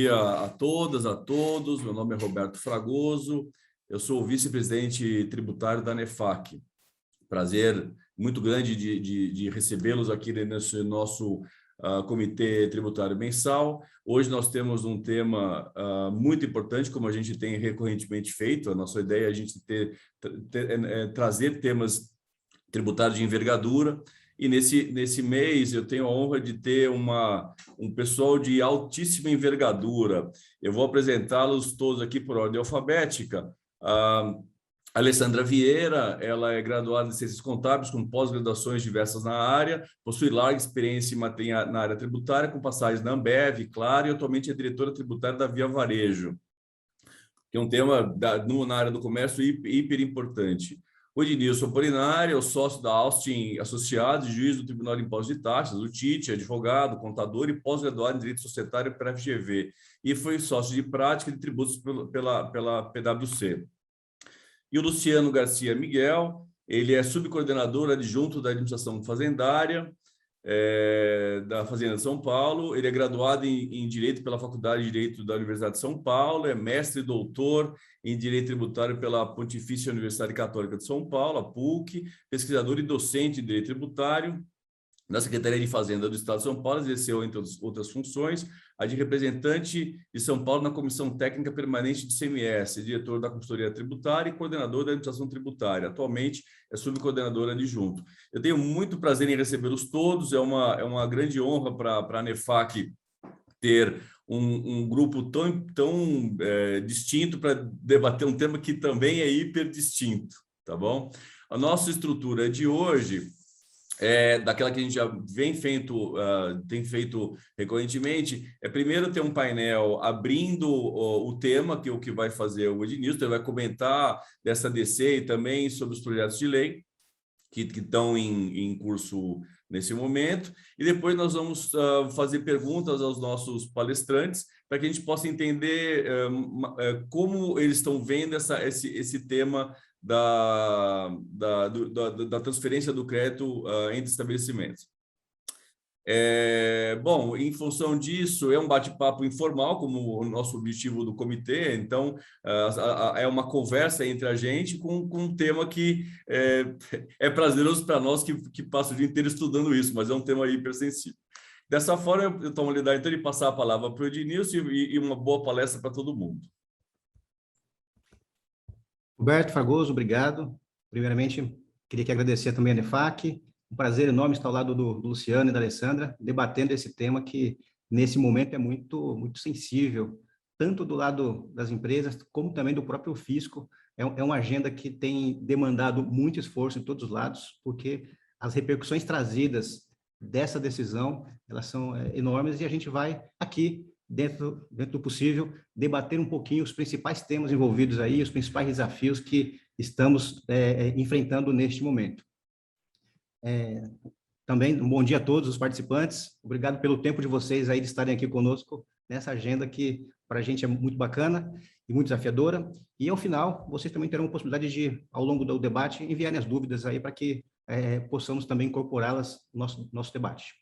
dia a todas, a todos. Meu nome é Roberto Fragoso, eu sou o vice-presidente tributário da ANEFAC. Prazer muito grande de recebê-los aqui nesse nosso comitê tributário mensal. Hoje nós temos um tema muito importante, como a gente tem recorrentemente feito. A nossa ideia é a gente trazer temas tributários de envergadura. E nesse mês eu tenho a honra de ter um pessoal de altíssima envergadura. Eu vou apresentá-los todos aqui por ordem alfabética. Alessandra Vieira, ela é graduada em Ciências Contábeis, com pós-graduações diversas na área, possui larga experiência na área tributária, com passagens na Ambev, claro, e atualmente é diretora tributária da Via Varejo, que é um tema na área do comércio hiper importante. O Ednilson Polinari é o sócio da Austin Associados, juiz do Tribunal de Impostos e Taxas, o TIT, advogado, contador e pós-graduado em Direito Societário pela FGV, e foi sócio de prática de tributos pela PwC. E o Luciano Garcia Miguel, ele é subcoordenador adjunto da Administração Fazendária da Fazenda de São Paulo. Ele é graduado em Direito pela Faculdade de Direito da Universidade de São Paulo, é mestre e doutor em Direito Tributário pela Pontifícia Universidade Católica de São Paulo, a PUC, pesquisador e docente em Direito Tributário. Na Secretaria de Fazenda do Estado de São Paulo, exerceu, entre outras funções, a de representante de São Paulo na Comissão Técnica Permanente de CMS, diretor da Consultoria Tributária e coordenador da Administração Tributária. Atualmente, é subcoordenador adjunto. Eu tenho muito prazer em recebê-los todos, é uma grande honra para a ANEFAC ter um grupo tão distinto para debater um tema que também é hiper distinto, tá bom? A nossa estrutura de hoje daquela que a gente já tem feito recorrentemente, primeiro ter um painel abrindo o tema, que é o que vai fazer o Ednilson, ele vai comentar dessa DC e também sobre os projetos de lei que estão em curso nesse momento, e depois nós vamos fazer perguntas aos nossos palestrantes para que a gente possa entender como eles estão vendo esse tema da transferência do crédito entre estabelecimentos. Bom, em função disso, é um bate-papo informal, como o nosso objetivo do comitê, então é uma conversa entre a gente com um tema que é prazeroso para nós que passa o dia inteiro estudando isso, mas é um tema hipersensível. Dessa forma, eu tomo a liberdade então, de passar a palavra para o Ednilson e uma boa palestra para todo mundo. Roberto Fragoso, obrigado. Primeiramente, queria agradecer também a ANEFAC. Um prazer enorme estar ao lado do Luciano e da Alessandra, debatendo esse tema que, nesse momento, é muito sensível, tanto do lado das empresas, como também do próprio fisco. É uma agenda que tem demandado muito esforço em todos os lados, porque as repercussões trazidas dessa decisão, elas são enormes, e a gente vai aqui, dentro do possível, debater um pouquinho os principais temas envolvidos aí, os principais desafios que estamos enfrentando neste momento. Também um bom dia a todos os participantes, obrigado pelo tempo de vocês aí de estarem aqui conosco nessa agenda que para a gente é muito bacana e muito desafiadora, e ao final vocês também terão a possibilidade de, ao longo do debate, enviarem as dúvidas aí para que possamos também incorporá-las no nosso debate.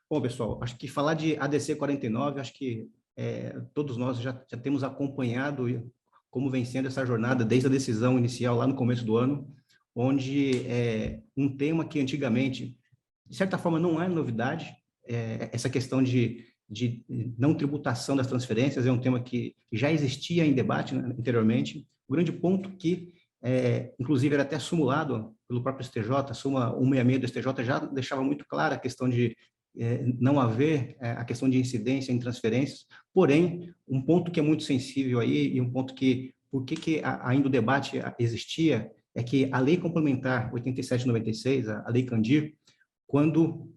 Bom, pessoal, acho que falar de ADC 49, acho que todos nós já temos acompanhado como vem sendo essa jornada desde a decisão inicial lá no começo do ano, onde um tema que antigamente, de certa forma, não é novidade, essa questão de não tributação das transferências é um tema que já existia em debate, né, anteriormente. O grande ponto que, inclusive, era até sumulado pelo próprio STJ, a súmula 166 do STJ já deixava muito clara a questão de não haver a questão de incidência em transferências, porém, um ponto que é muito sensível aí, e um ponto que, por que ainda o debate existia, é que a Lei Complementar 87/96, a Lei Candir, quando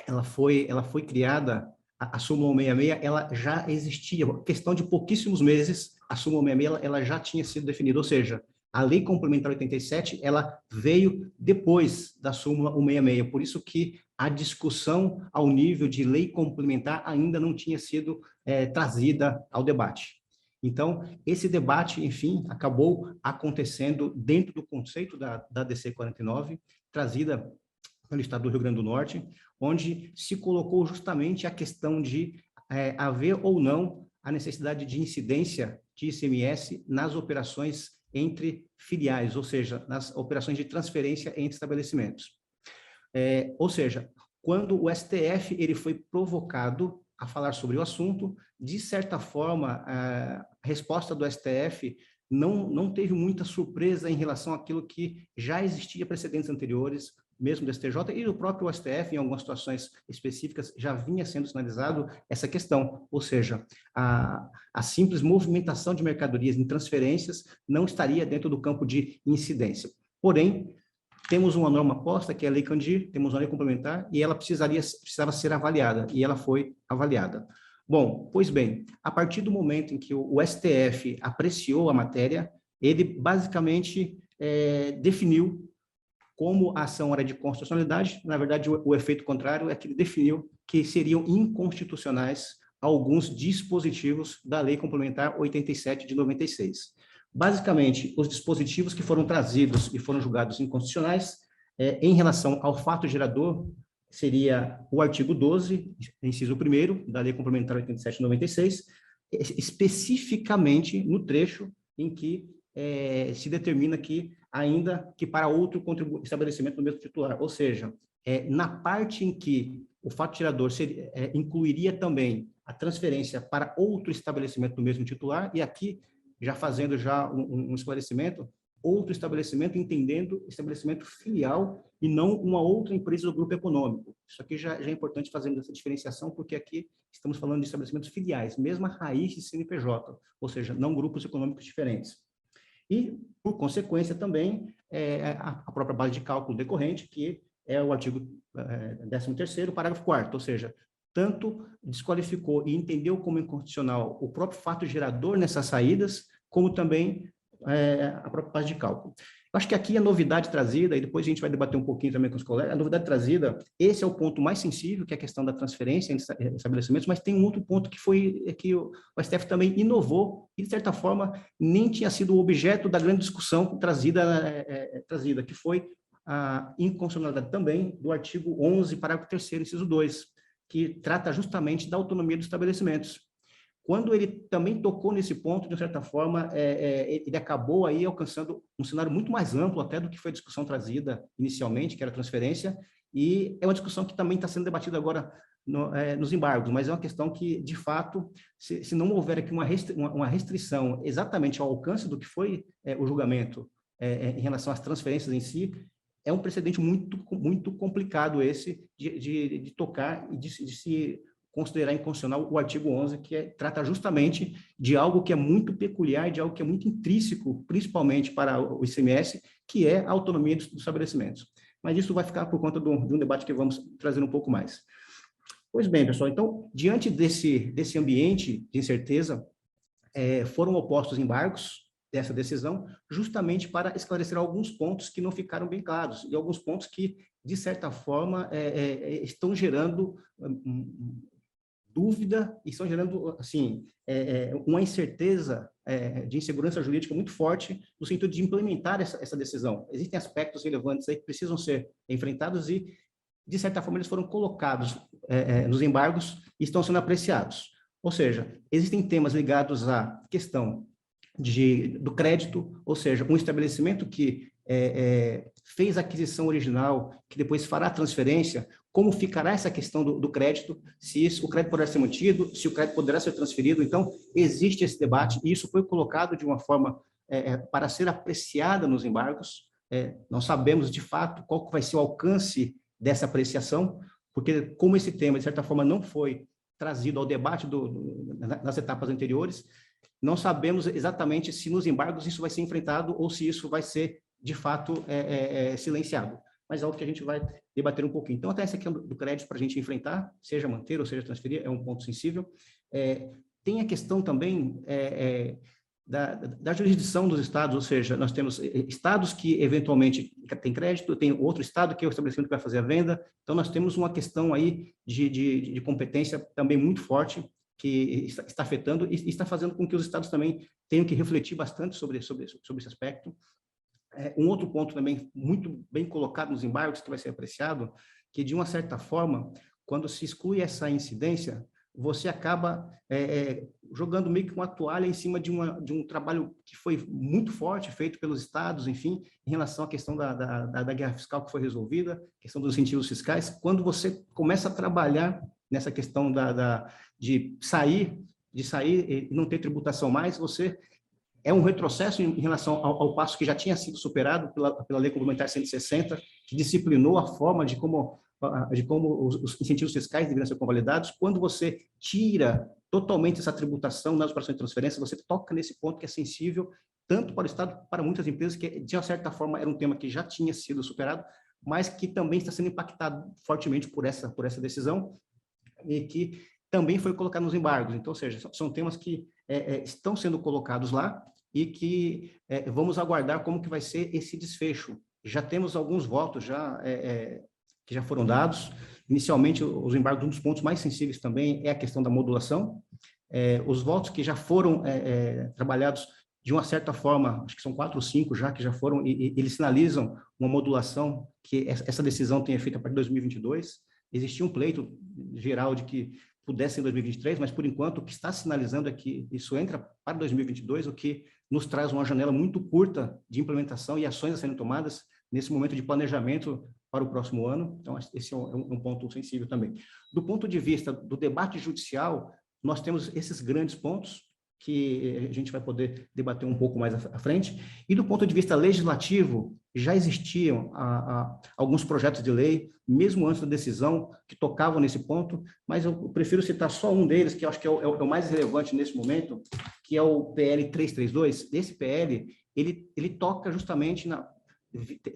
ela foi criada, a súmula 166, ela já existia, questão de pouquíssimos meses, a súmula 166, ela já tinha sido definida, ou seja, a Lei Complementar 87, ela veio depois da súmula 166, por isso que a discussão ao nível de lei complementar ainda não tinha sido trazida ao debate. Então, esse debate, enfim, acabou acontecendo dentro do conceito da DC 49, trazida pelo Estado do Rio Grande do Norte, onde se colocou justamente a questão de haver ou não a necessidade de incidência de ICMS nas operações entre filiais, ou seja, nas operações de transferência entre estabelecimentos. Ou seja, quando o STF ele foi provocado a falar sobre o assunto, de certa forma, a resposta do STF não teve muita surpresa em relação àquilo que já existia precedentes anteriores, mesmo do STJ e do próprio STF, em algumas situações específicas, já vinha sendo sinalizado essa questão, ou seja, a simples movimentação de mercadorias em transferências não estaria dentro do campo de incidência. Porém, temos uma norma posta, que é a Lei Candir, temos uma lei complementar, e ela precisava ser avaliada, e ela foi avaliada. Bom, pois bem, a partir do momento em que o STF apreciou a matéria, ele basicamente definiu como a ação era de constitucionalidade. Na verdade, o efeito contrário é que ele definiu que seriam inconstitucionais alguns dispositivos da Lei Complementar 87 de 96. Basicamente, os dispositivos que foram trazidos e foram julgados inconstitucionais, em relação ao fato gerador, seria o artigo 12, inciso 1º, da Lei Complementar 87 de 96, especificamente no trecho em que se determina que, ainda que para outro estabelecimento do mesmo titular, ou seja, na parte em que o fato gerador incluiria também a transferência para outro estabelecimento do mesmo titular, e aqui, já fazendo um esclarecimento, outro estabelecimento entendendo estabelecimento filial e não uma outra empresa do grupo econômico. Isso aqui já é importante fazer essa diferenciação, porque aqui estamos falando de estabelecimentos filiais, mesma raiz de CNPJ, ou seja, não grupos econômicos diferentes. E, por consequência, também a própria base de cálculo decorrente, que é o artigo 13º, parágrafo 4º, ou seja, tanto desqualificou e entendeu como inconstitucional o próprio fato gerador nessas saídas, como também a própria base de cálculo. Eu acho que aqui a novidade trazida, e depois a gente vai debater um pouquinho também com os colegas, a novidade trazida, esse é o ponto mais sensível, que é a questão da transferência em estabelecimentos, mas tem um outro ponto que foi que o STF também inovou, e de certa forma nem tinha sido o objeto da grande discussão trazida, que foi a inconstitucionalidade também do artigo 11, parágrafo 3º, inciso 2, que trata justamente da autonomia dos estabelecimentos. Quando ele também tocou nesse ponto, de certa forma, ele acabou aí alcançando um cenário muito mais amplo até do que foi a discussão trazida inicialmente, que era a transferência, e é uma discussão que também está sendo debatida agora nos embargos, mas é uma questão que, de fato, se não houver aqui uma restrição exatamente ao alcance do que foi o julgamento em relação às transferências em si, é um precedente muito complicado esse de tocar e de se considerar inconstitucional o artigo 11, que trata justamente de algo que é muito peculiar, de algo que é muito intrínseco, principalmente para o ICMS, que é a autonomia dos estabelecimentos. Mas isso vai ficar por conta de um debate que vamos trazer um pouco mais. Pois bem, pessoal, então, diante desse ambiente de incerteza, foram opostos embargos dessa decisão, justamente para esclarecer alguns pontos que não ficaram bem claros, e alguns pontos que, de certa forma, estão gerando dúvida e estão gerando, assim, uma incerteza de insegurança jurídica muito forte no sentido de implementar essa decisão. Existem aspectos relevantes aí que precisam ser enfrentados e, de certa forma, eles foram colocados nos embargos e estão sendo apreciados. Ou seja, existem temas ligados à questão do crédito, ou seja, um estabelecimento que fez a aquisição original, que depois fará a transferência, como ficará essa questão do crédito, se o crédito poderá ser mantido, se o crédito poderá ser transferido. Então, existe esse debate, e isso foi colocado de uma forma para ser apreciada nos embargos. Não sabemos, de fato, qual vai ser o alcance dessa apreciação, porque como esse tema, de certa forma, não foi trazido ao debate nas etapas anteriores, não sabemos exatamente se nos embargos isso vai ser enfrentado ou se isso vai ser, de fato, silenciado. Mas é algo que a gente vai debater um pouquinho. Então, até essa questão do crédito para a gente enfrentar, seja manter ou seja transferir, é um ponto sensível. Tem a questão também da jurisdição dos estados, ou seja, nós temos estados que eventualmente têm crédito, tem outro estado que é o estabelecimento que vai fazer a venda. Então, nós temos uma questão aí de competência também muito forte, que está afetando e está fazendo com que os estados também tenham que refletir bastante sobre esse aspecto. Um outro ponto também muito bem colocado nos embargos, que vai ser apreciado, que de uma certa forma, quando se exclui essa incidência, você acaba jogando meio que uma toalha em cima de um trabalho que foi muito forte, feito pelos estados, enfim, em relação à questão da guerra fiscal que foi resolvida, questão dos incentivos fiscais. Quando você começa a trabalhar nessa questão de sair e não ter tributação mais, você é um retrocesso em relação ao passo que já tinha sido superado pela Lei Complementar 160, que disciplinou a forma de como os incentivos fiscais deveriam ser convalidados. Quando você tira totalmente essa tributação nas operações de transferência, você toca nesse ponto que é sensível tanto para o Estado como para muitas empresas, que de uma certa forma era um tema que já tinha sido superado, mas que também está sendo impactado fortemente por essa decisão e que também foi colocado nos embargos. Então, ou seja, são temas que estão sendo colocados lá e que vamos aguardar como que vai ser esse desfecho. Já temos alguns votos que já foram dados. Inicialmente, os embargos, um dos pontos mais sensíveis também é a questão da modulação. Os votos que já foram trabalhados de uma certa forma, acho que são 4 ou 5 já, que já foram, e eles sinalizam uma modulação, que essa decisão tem efeito a partir de 2022. Existia um pleito geral de que pudesse em 2023, mas, por enquanto, o que está sinalizando é que isso entra para 2022, o que nos traz uma janela muito curta de implementação e ações a serem tomadas nesse momento de planejamento para o próximo ano. Então, esse é um ponto sensível também. Do ponto de vista do debate judicial, nós temos esses grandes pontos que a gente vai poder debater um pouco mais à frente. E do ponto de vista legislativo, já existiam alguns projetos de lei, mesmo antes da decisão, que tocavam nesse ponto, mas eu prefiro citar só um deles, que eu acho que é o mais relevante nesse momento, que é o PL 332. Esse PL, ele toca justamente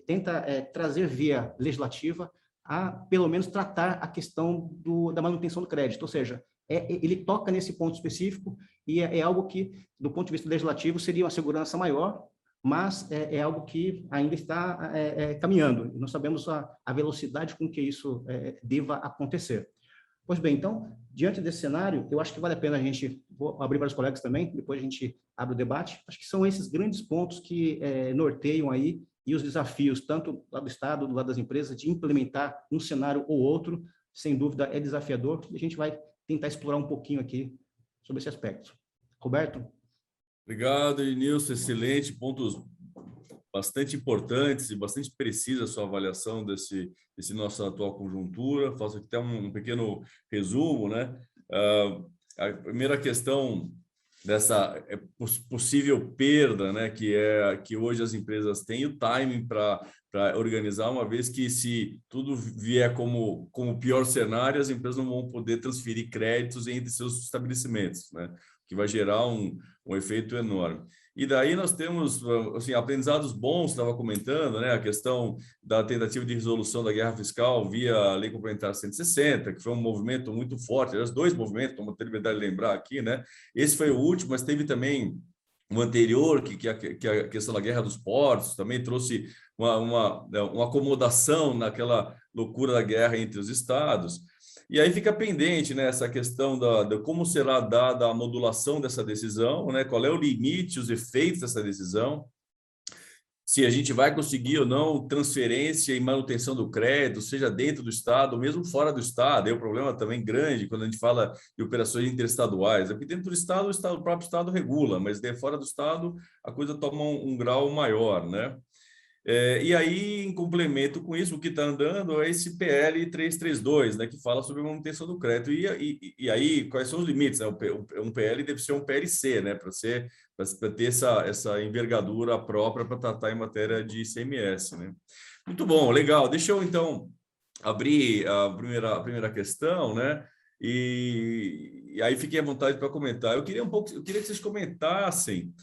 tenta trazer via legislativa a, pelo menos, tratar a questão da manutenção do crédito, ou seja, ele toca nesse ponto específico e é algo que, do ponto de vista legislativo, seria uma segurança maior, mas é algo que ainda está caminhando. Nós sabemos a velocidade com que isso deva acontecer. Pois bem, então, diante desse cenário, eu acho que vale a pena vou abrir para os colegas também, depois a gente abre o debate. Acho que são esses grandes pontos que norteiam aí e os desafios, tanto do lado do Estado, do lado das empresas, de implementar um cenário ou outro, sem dúvida é desafiador, e a gente vai tentar explorar um pouquinho aqui sobre esse aspecto. Roberto? Obrigado, Nilson. Excelente, pontos bastante importantes e bastante precisa a sua avaliação desse nossa atual conjuntura. Faço aqui até um pequeno resumo, né? A primeira questão dessa possível perda, né, que hoje as empresas têm o timing para organizar, uma vez que se tudo vier como pior cenário, as empresas não vão poder transferir créditos entre seus estabelecimentos, né, que vai gerar um efeito enorme. E daí nós temos assim, aprendizados bons, estava comentando, né, a questão da tentativa de resolução da guerra fiscal via Lei Complementar 160, que foi um movimento muito forte, os dois movimentos, como eu tenho de lembrar aqui, né? Esse foi o último, mas teve também o anterior, que a questão da guerra dos portos também trouxe uma acomodação naquela loucura da guerra entre os estados. E aí fica pendente, né, essa questão de como será dada a modulação dessa decisão, né, qual é o limite, os efeitos dessa decisão, se a gente vai conseguir ou não transferência e manutenção do crédito, seja dentro do Estado ou mesmo fora do Estado. É um problema também grande quando a gente fala de operações interestaduais. Aqui dentro do Estado, o próprio Estado regula, mas fora do Estado a coisa toma um grau maior, né? E aí, em complemento com isso, o que está andando é esse PL 332, né, que fala sobre a manutenção do crédito. E aí, quais são os limites? Né? Um PL deve ser um PLC, né, para ter essa envergadura própria para tratar em matéria de ICMS. Né? Muito bom, legal. Deixa eu, então, abrir a primeira questão, né? E aí fiquem à vontade para comentar. Eu queria que vocês comentassem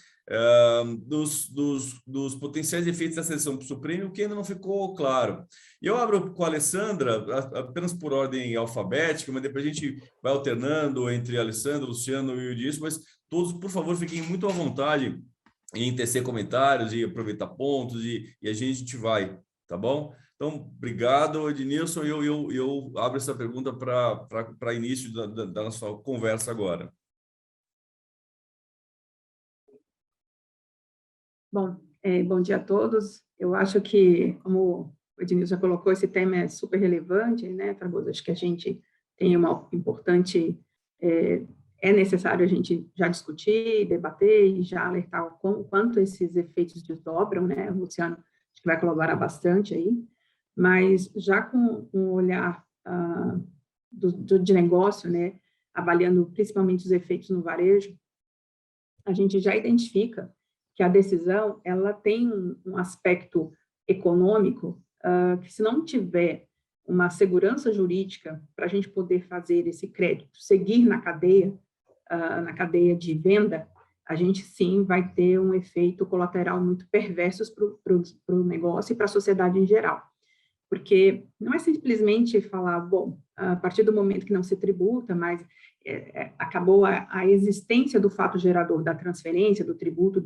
dos potenciais efeitos dessa decisão do Supremo, o que ainda não ficou claro. E eu abro com a Alessandra, apenas por ordem alfabética, mas depois a gente vai alternando entre a Alessandra, o Luciano e o Edilson, mas todos, por favor, fiquem muito à vontade em tecer comentários e aproveitar pontos, e a gente vai, tá bom? Então, obrigado, Ednilson, e eu abro essa pergunta para início da nossa conversa agora. Bom, bom dia a todos. Eu acho que, como o Ednilson já colocou, esse tema é super relevante, né, Fragoso? Acho que a gente tem uma importante é necessário a gente já discutir, debater e já alertar o quanto esses efeitos desdobram, né? O Luciano acho que vai colaborar bastante aí, mas já com um olhar de negócio, né? Avaliando principalmente os efeitos no varejo, a gente já identifica que a decisão ela tem um aspecto econômico que, se não tiver uma segurança jurídica para a gente poder fazer esse crédito seguir na cadeia de venda, a gente sim vai ter um efeito colateral muito perverso para o negócio e para a sociedade em geral. Porque não é simplesmente falar, bom, a partir do momento que não se tributa, mas acabou a existência do fato gerador da transferência, do tributo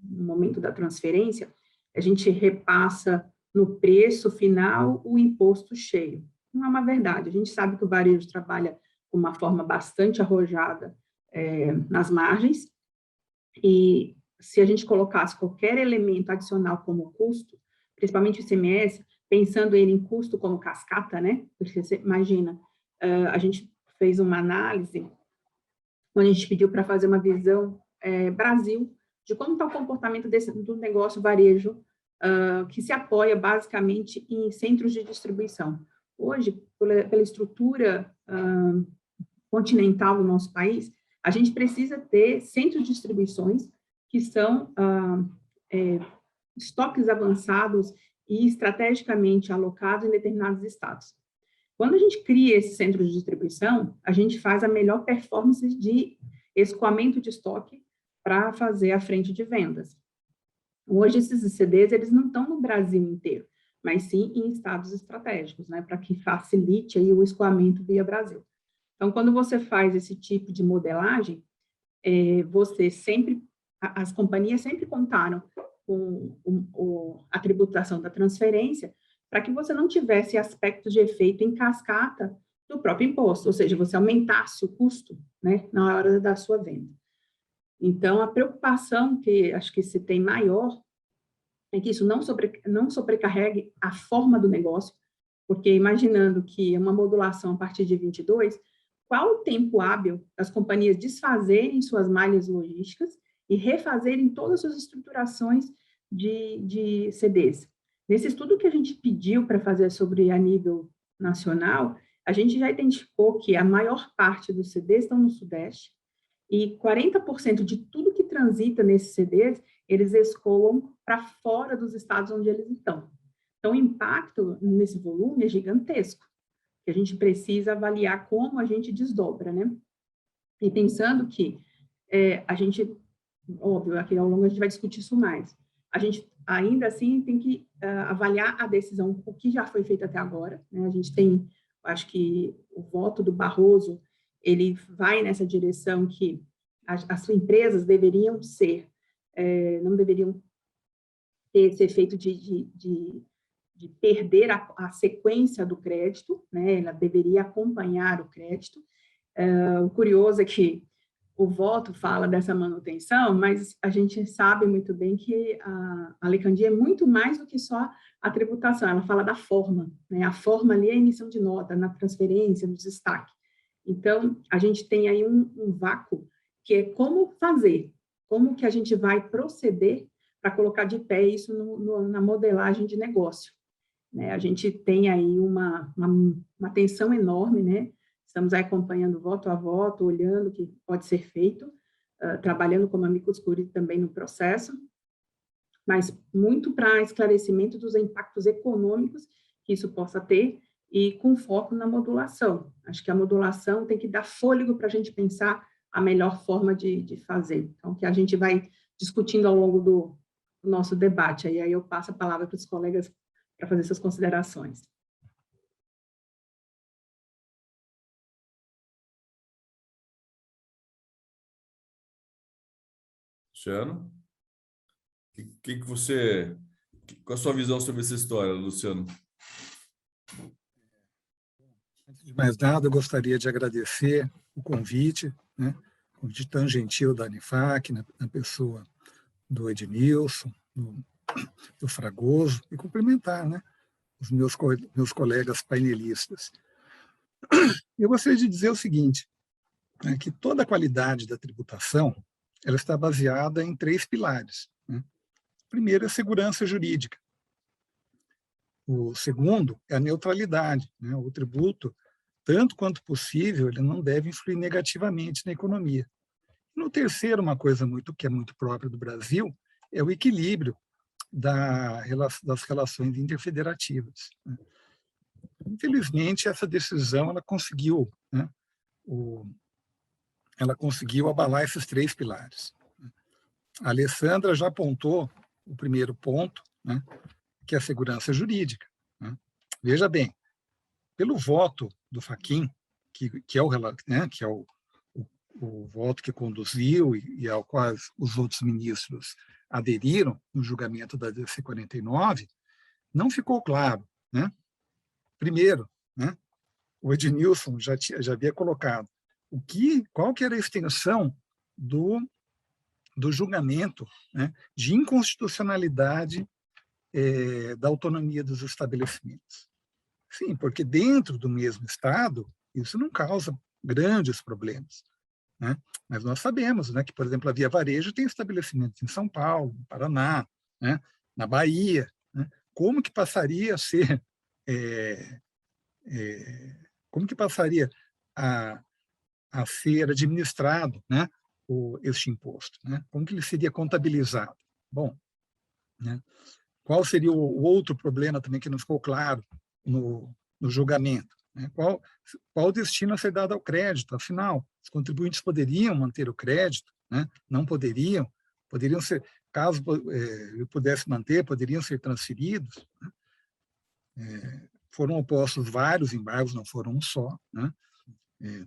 no momento da transferência, a gente repassa no preço final o imposto cheio. Não é uma verdade. A gente sabe que o varejo trabalha de uma forma bastante arrojada nas margens, e se a gente colocasse qualquer elemento adicional como custo, principalmente o ICMS, pensando ele em custo como cascata, né? Porque você imagina, a gente fez uma análise, onde a gente pediu para fazer uma visão Brasil, de como está o comportamento do negócio varejo, que se apoia basicamente em centros de distribuição. Hoje, pela estrutura continental do nosso país, a gente precisa ter centros de distribuições que são estoques avançados e estrategicamente alocados em determinados estados. Quando a gente cria esses centros de distribuição, a gente faz a melhor performance de escoamento de estoque para fazer a frente de vendas. Hoje, esses CDs, eles não estão no Brasil inteiro, mas sim em estados estratégicos, né, para que facilite aí o escoamento via Brasil. Então, quando você faz esse tipo de modelagem, as companhias sempre contaram com a tributação da transferência para que você não tivesse aspectos de efeito em cascata do próprio imposto, ou seja, você aumentasse o custo, né, na hora da sua venda. Então, a preocupação que acho que se tem maior é que isso não sobrecarregue a forma do negócio, porque imaginando que uma modulação a partir de 22, qual o tempo hábil das companhias desfazerem suas malhas logísticas e refazerem todas as suas estruturações de CDs? Nesse estudo que a gente pediu para fazer sobre a nível nacional, a gente já identificou que a maior parte dos CDs estão no Sudeste e 40% de tudo que transita nesses CDs, eles escoam para fora dos estados onde eles estão. Então, o impacto nesse volume é gigantesco, que a gente precisa avaliar como a gente desdobra, né? E pensando que a gente, óbvio, aqui ao longo a gente vai discutir isso mais, a gente ainda assim tem que avaliar a decisão, o que já foi feito até agora, né? A gente tem, acho que o voto do Barroso, ele vai nessa direção que as empresas deveriam não deveriam ter esse efeito de perder a sequência do crédito, né? Ela deveria acompanhar o crédito. O curioso é que o voto fala dessa manutenção, mas a gente sabe muito bem que a Lei Candir é muito mais do que só a tributação, ela fala da forma, né? A forma ali é a emissão de nota, na transferência, no destaque. Então, a gente tem aí um vácuo, que é como fazer, como que a gente vai proceder para colocar de pé isso na modelagem de negócio. Né? A gente tem aí uma tensão enorme, né? Estamos aí acompanhando voto a voto, olhando o que pode ser feito, trabalhando como amicus curiae também no processo, mas muito para esclarecimento dos impactos econômicos que isso possa ter e com foco na modulação. Acho que a modulação tem que dar fôlego para a gente pensar a melhor forma de fazer. Então, que a gente vai discutindo ao longo do nosso debate. E aí eu passo a palavra para os colegas para fazer suas considerações. Luciano? Qual a sua visão sobre essa história, Luciano? Antes de mais nada, eu gostaria de agradecer o convite, né? O convite tão gentil da ANEFAC, na pessoa do Ednilson, do Fragoso, e cumprimentar, né, os meus colegas painelistas. Eu gostaria de dizer o seguinte: é que toda a qualidade da tributação ela está baseada em 3 pilares. Né? Primeiro é a segurança jurídica. O segundo é a neutralidade. Né? O tributo, tanto quanto possível, ele não deve influir negativamente na economia. No terceiro, uma coisa que é muito própria do Brasil, é o equilíbrio das relações interfederativas. Né? Infelizmente, essa decisão ela conseguiu abalar esses 3 pilares. A Alessandra já apontou o primeiro ponto, né, que é a segurança jurídica. Né? Veja bem, pelo voto do Fachin, que é o voto que conduziu e ao qual os outros ministros aderiram no julgamento da DC 49, não ficou claro. Né? Primeiro, né, o Ednilson já havia colocado qual que era a extensão do julgamento, né, de inconstitucionalidade da autonomia dos estabelecimentos. Sim, porque dentro do mesmo Estado, isso não causa grandes problemas. Né? Mas nós sabemos, né, que, por exemplo, a Via Varejo tem estabelecimentos em São Paulo, no Paraná, né, na Bahia. Né? Como que passaria a ser... como que passaria a ser administrado, né, este imposto? Né? Como que ele seria contabilizado? Bom, né, qual seria o outro problema também que não ficou claro no julgamento? Né? Qual o destino a ser dado ao crédito? Afinal, os contribuintes poderiam manter o crédito? Né? Não poderiam? Poderiam ser, caso eu pudesse manter, poderiam ser transferidos? Né? Foram opostos vários embargos, não foram um só, né?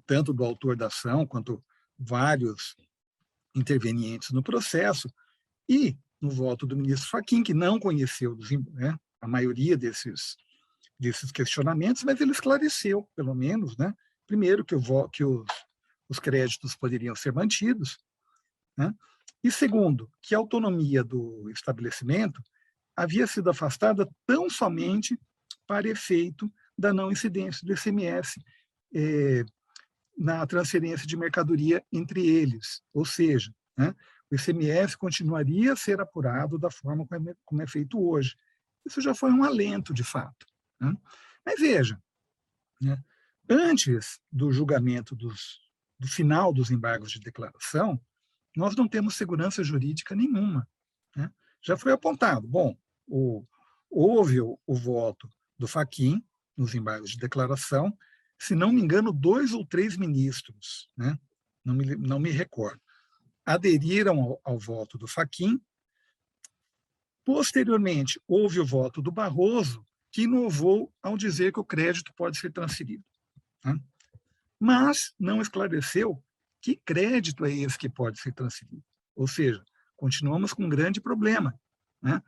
Tanto do autor da ação quanto vários intervenientes no processo, e no voto do ministro Fachin, que não conheceu a maioria desses questionamentos, mas ele esclareceu, pelo menos, né? Primeiro, que os créditos poderiam ser mantidos, né? E segundo, que a autonomia do estabelecimento havia sido afastada tão somente para efeito da não incidência do ICMS na transferência de mercadoria entre eles, ou seja, né, o ICMS continuaria a ser apurado da forma como é feito hoje. Isso já foi um alento, de fato. Né? Mas veja, né, antes do julgamento do final dos embargos de declaração, nós não temos segurança jurídica nenhuma. Né? Já foi apontado, bom, houve o voto do Fachin nos embargos de declaração, se não me engano, 2 ou 3 ministros, né? Não me recordo, aderiram ao voto do Fachin. Posteriormente, houve o voto do Barroso, que inovou ao dizer que o crédito pode ser transferido. Né? Mas não esclareceu que crédito é esse que pode ser transferido. Ou seja, continuamos com um grande problema. Né?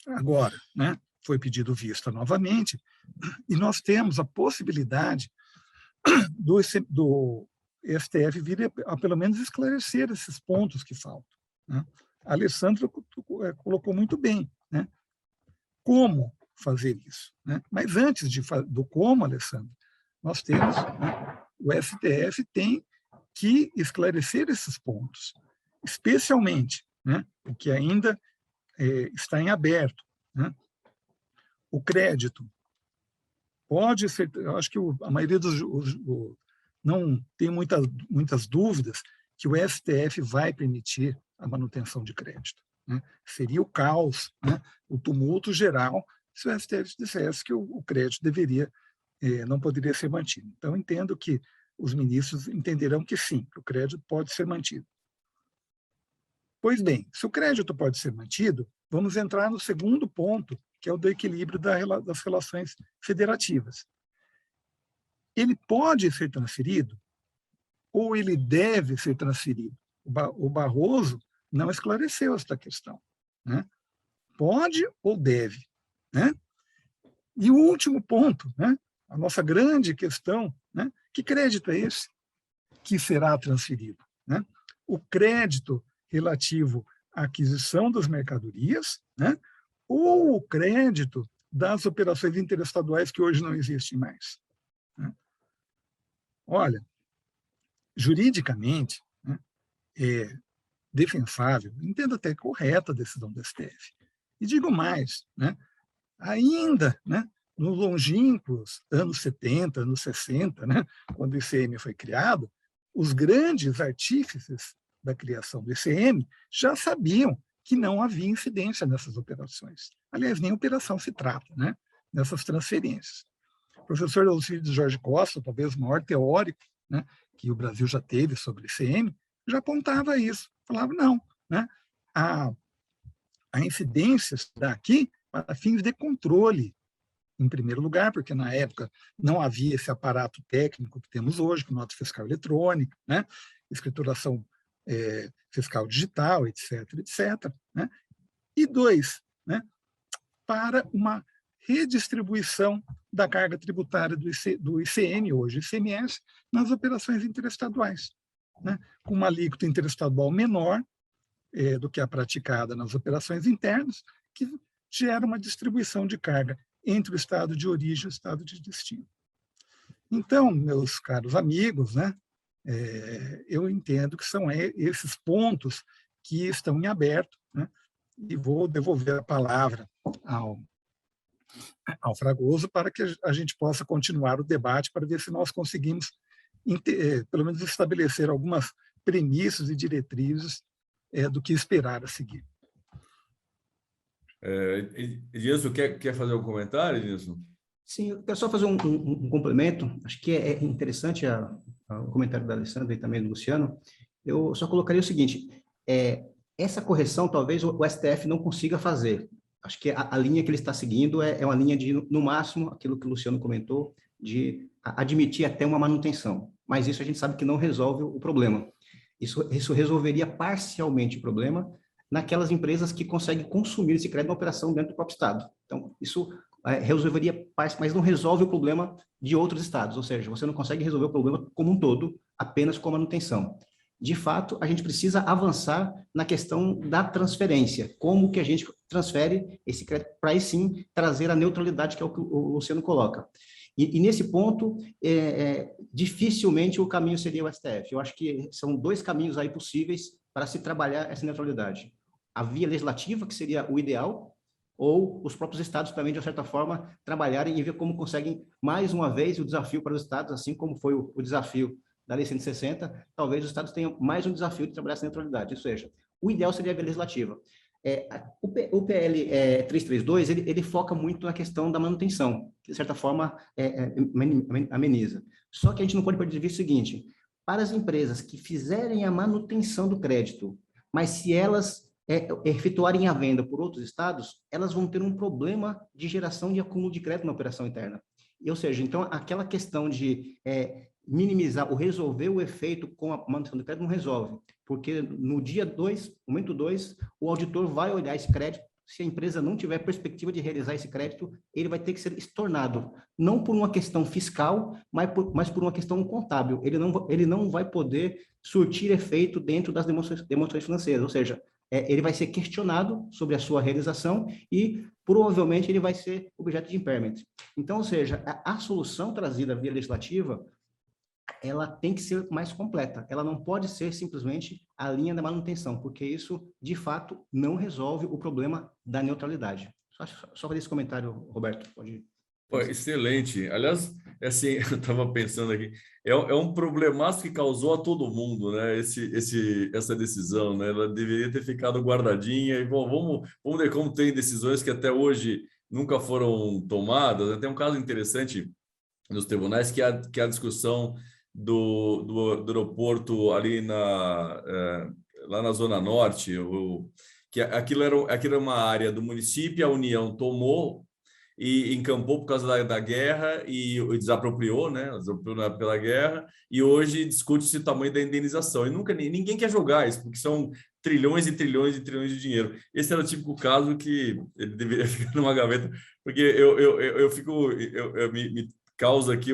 Agora, né, foi pedido vista novamente, e nós temos a possibilidade do STF vir a pelo menos esclarecer esses pontos que faltam. Né? A Alessandra colocou muito bem, né? Como fazer isso. Né? Mas antes do como, Alessandra, nós temos, né, o STF tem que esclarecer esses pontos, especialmente, né, o que ainda está em aberto. Né? O crédito pode ser, eu acho que a maioria não tem muitas dúvidas que o STF vai permitir a manutenção de crédito. Né? Seria o caos, né, o tumulto geral, se o STF dissesse que o crédito não poderia ser mantido. Então, entendo que os ministros entenderão que sim, que o crédito pode ser mantido. Pois bem, se o crédito pode ser mantido, vamos entrar no segundo ponto, que é o do equilíbrio das relações federativas. Ele pode ser transferido ou ele deve ser transferido? O Barroso não esclareceu esta questão. Né? Pode ou deve? Né? E o último ponto, né? A nossa grande questão, né? Que crédito é esse que será transferido? Né? O crédito relativo à aquisição das mercadorias, né? Ou o crédito das operações interestaduais que hoje não existem mais. Né? olha, juridicamente, né, é defensável, entendo até correta a decisão do STF. E digo mais, né, ainda, né, nos longínquos anos 70, anos 60, né, quando o ICM foi criado, os grandes artífices da criação do ICM já sabiam que não havia incidência nessas operações. Aliás, nem operação se trata, né, nessas transferências. O professor Alcides Jorge Costa, talvez o maior teórico, né, que o Brasil já teve sobre ICM, já apontava isso. Falava, não, né, a incidência está aqui para fins de controle, em primeiro lugar, porque na época não havia esse aparato técnico que temos hoje, com nota fiscal eletrônica, né, escrituração fiscal digital, etc., etc., né? E dois, né, para uma redistribuição da carga tributária do ICM, hoje ICMS, nas operações interestaduais, né, com uma alíquota interestadual menor do que a praticada nas operações internas, que gera uma distribuição de carga entre o estado de origem e o estado de destino. Então, meus caros amigos, né, eu entendo que são esses pontos que estão em aberto, né, e vou devolver a palavra ao Fragoso para que a gente possa continuar o debate para ver se nós conseguimos, pelo menos, estabelecer algumas premissas e diretrizes do que esperar a seguir. Edilson, quer fazer um comentário, Edilson? Sim, eu quero só fazer um complemento. Acho que é interessante o comentário da Alessandra e também do Luciano. Eu só colocaria o seguinte, essa correção talvez o STF não consiga fazer. Acho que a linha que ele está seguindo é uma linha de, no máximo, aquilo que o Luciano comentou, de admitir até uma manutenção. Mas isso a gente sabe que não resolve o problema. Isso resolveria parcialmente o problema naquelas empresas que conseguem consumir esse crédito na operação dentro do próprio Estado. Então, isso resolveria, mas não resolve o problema de outros estados, ou seja, você não consegue resolver o problema como um todo, apenas com a manutenção. De fato, a gente precisa avançar na questão da transferência, como que a gente transfere esse crédito para aí sim trazer a neutralidade, que é o que o Luciano coloca. E nesse ponto, dificilmente o caminho seria o STF. Eu acho que são dois caminhos aí possíveis para se trabalhar essa neutralidade. A via legislativa, que seria o ideal, ou os próprios estados também, de uma certa forma, trabalharem e ver como conseguem, mais uma vez, o desafio para os estados, assim como foi o desafio da Lei 160, talvez os estados tenham mais um desafio de trabalhar essa neutralidade, ou seja, o ideal seria a via legislativa. O PL 332, ele foca muito na questão da manutenção, que, de certa forma, ameniza. Só que a gente não pode perder de vista o seguinte, para as empresas que fizerem a manutenção do crédito, mas se elas efetuarem a venda por outros estados, elas vão ter um problema de geração de acúmulo de crédito na operação interna. Ou seja, então, aquela questão de minimizar ou resolver o efeito com a manutenção do crédito não resolve, porque no dia 2, momento 2, o auditor vai olhar esse crédito, se a empresa não tiver perspectiva de realizar esse crédito, ele vai ter que ser estornado, não por uma questão fiscal, mas por uma questão contábil. Ele não vai poder surtir efeito dentro das demonstrações financeiras, ou seja, ele vai ser questionado sobre a sua realização e provavelmente ele vai ser objeto de impairment. Então, ou seja, a solução trazida via legislativa, ela tem que ser mais completa. Ela não pode ser simplesmente a linha da manutenção, porque isso, de fato, não resolve o problema da neutralidade. Só fazer esse comentário, Roberto, pode ir. Excelente. Aliás, assim, eu estava pensando aqui, é um problemaço que causou a todo mundo, né? Essa decisão, né? Ela deveria ter ficado guardadinha. E, bom, vamos ver como tem decisões que até hoje nunca foram tomadas. Tem um caso interessante nos tribunais que é a discussão do aeroporto ali lá na Zona Norte, que aquilo era uma área do município, a União tomou e encampou por causa da guerra e desapropriou, né? Desapropriou pela guerra, e hoje discute-se o tamanho da indenização. E ninguém quer jogar isso, porque são trilhões e trilhões e trilhões de dinheiro. Esse era o típico caso que ele deveria ficar numa gaveta, porque me causa aqui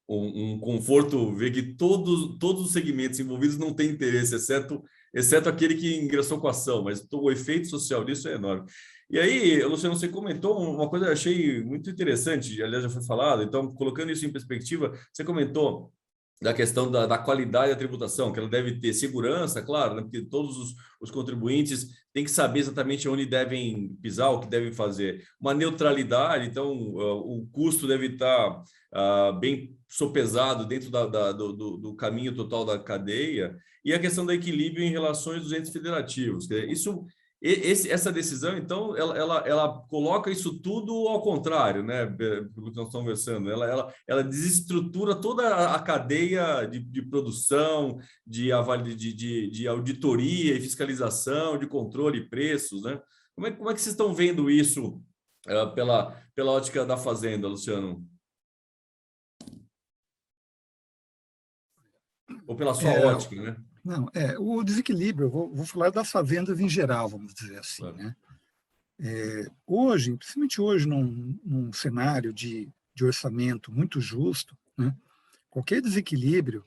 um conforto ver que todos os segmentos envolvidos não têm interesse, exceto aquele que ingressou com a ação, mas o efeito social disso é enorme. E aí, Luciano, você comentou uma coisa que eu achei muito interessante, aliás, já foi falado, então, colocando isso em perspectiva, você comentou da questão da qualidade da tributação, que ela deve ter segurança, claro, né? Porque todos os contribuintes têm que saber exatamente onde devem pisar, o que devem fazer. Uma neutralidade, então, o custo deve estar bem sopesado dentro do caminho total da cadeia, e a questão do equilíbrio em relações dos entes federativos. Isso... Essa decisão, então, ela coloca isso tudo ao contrário, né? Pelo que nós estamos conversando. Ela desestrutura toda a cadeia de produção, de auditoria e fiscalização, de controle de preços, né? Como é que vocês estão vendo isso pela ótica da Fazenda, Luciano? Ou pela sua ótica, né? Não, o desequilíbrio, vou falar das fazendas em geral, vamos dizer assim, claro, né? Hoje, principalmente hoje, num cenário de orçamento muito justo, né, qualquer desequilíbrio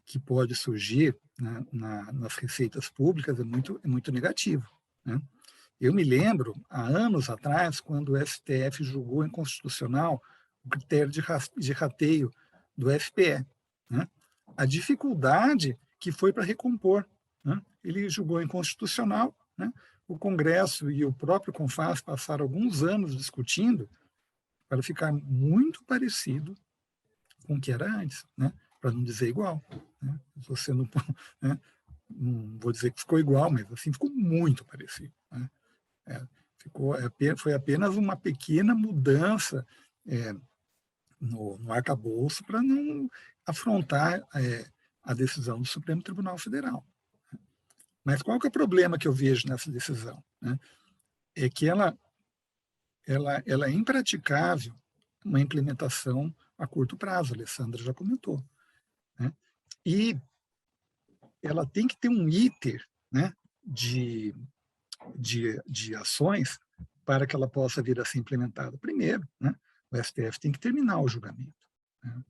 que pode surgir, né, nas receitas públicas é muito negativo, né? Eu me lembro, há anos atrás, quando o STF julgou inconstitucional o critério de rateio do FPE, né? A dificuldade que foi para recompor, né? Ele julgou inconstitucional, né? O Congresso e o próprio CONFAS passaram alguns anos discutindo para ficar muito parecido com o que era antes, né? Para não dizer igual, né? Você não, né? Não vou dizer que ficou igual, mas assim ficou muito parecido, né? Foi apenas uma pequena mudança no arcabouço para não afrontar a decisão do Supremo Tribunal Federal. Mas qual que é o problema que eu vejo nessa decisão, né? É que ela é impraticável uma implementação a curto prazo, a Alessandra já comentou, né? E ela tem que ter um iter, né, de ações para que ela possa vir a ser implementada. Primeiro, né, o STF tem que terminar o julgamento, né?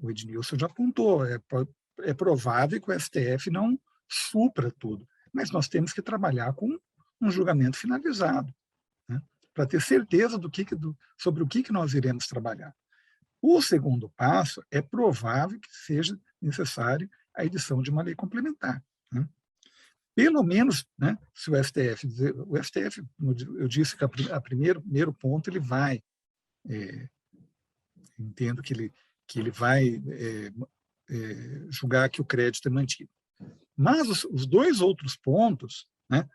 O Ednilson já apontou, é provável que o STF não supra tudo, mas nós temos que trabalhar com um julgamento finalizado, né, para ter certeza sobre o que nós iremos trabalhar. O segundo passo é provável que seja necessário a edição de uma lei complementar, né? Pelo menos, né, se o STF, eu disse que a primeiro ponto ele vai, entendo que ele vai julgar que o crédito é mantido. Mas os dois outros pontos, né,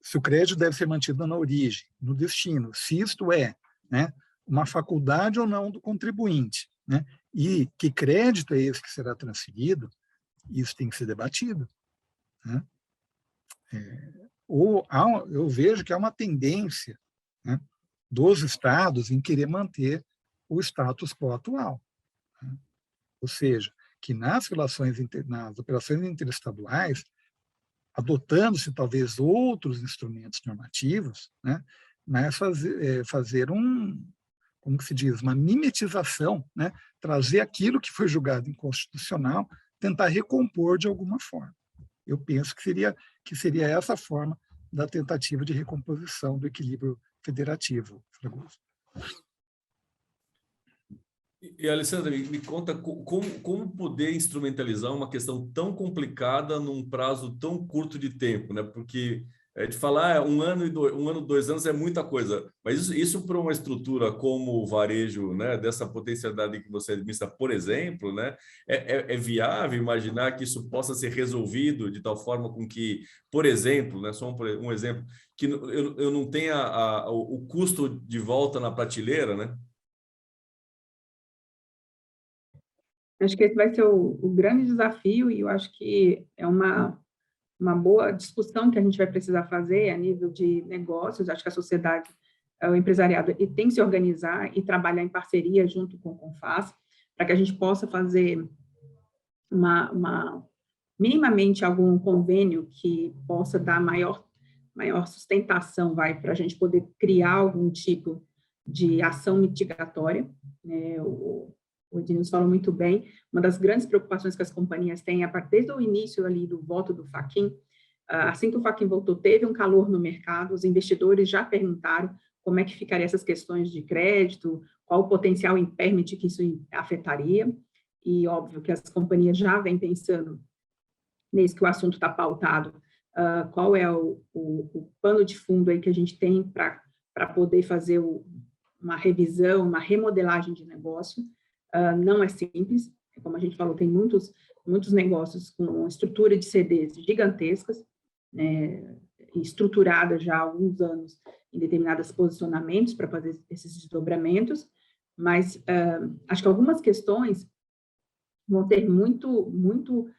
se o crédito deve ser mantido na origem, no destino, se isto é, né, uma faculdade ou não do contribuinte, né, e que crédito é esse que será transferido, isso tem que ser debatido, né? Eu vejo que há uma tendência, né, dos estados em querer manter o status quo atual, né? Ou seja, que nas operações interestaduais, adotando-se talvez outros instrumentos normativos, né, mas fazer como que se diz, uma mimetização, né, trazer aquilo que foi julgado inconstitucional, tentar recompor de alguma forma. Eu penso que seria essa forma da tentativa de recomposição do equilíbrio federativo, Fragoso. E Alessandra, me conta como poder instrumentalizar uma questão tão complicada num prazo tão curto de tempo, né? Porque de falar 1 ano, 2 anos é muita coisa, mas isso para uma estrutura como o varejo, né, dessa potencialidade que você administra, por exemplo, né, é viável imaginar que isso possa ser resolvido de tal forma com que, por exemplo, né, só um exemplo, que eu não tenha o custo de volta na prateleira, né? Acho que esse vai ser o grande desafio, e eu acho que é uma boa discussão que a gente vai precisar fazer a nível de negócios. Acho que a sociedade, o empresariado, tem que se organizar e trabalhar em parceria junto com o CONFAS, para que a gente possa fazer minimamente algum convênio que possa dar maior sustentação, para a gente poder criar algum tipo de ação mitigatória, né? O Ednilson falou muito bem, uma das grandes preocupações que as companhias têm, desde o início ali do voto do Fachin, assim que o Fachin voltou, teve um calor no mercado, os investidores já perguntaram como é que ficariam essas questões de crédito, qual o potencial impairment que isso afetaria, e óbvio que as companhias já vêm pensando, nesse que o assunto está pautado, qual é o pano de fundo aí que a gente tem para poder fazer uma revisão, uma remodelagem de negócio. Não é simples, como a gente falou, tem muitos negócios com estrutura de CDs gigantescas, estruturadas já há alguns anos em determinados posicionamentos para fazer esses desdobramentos, mas acho que algumas questões vão ser muito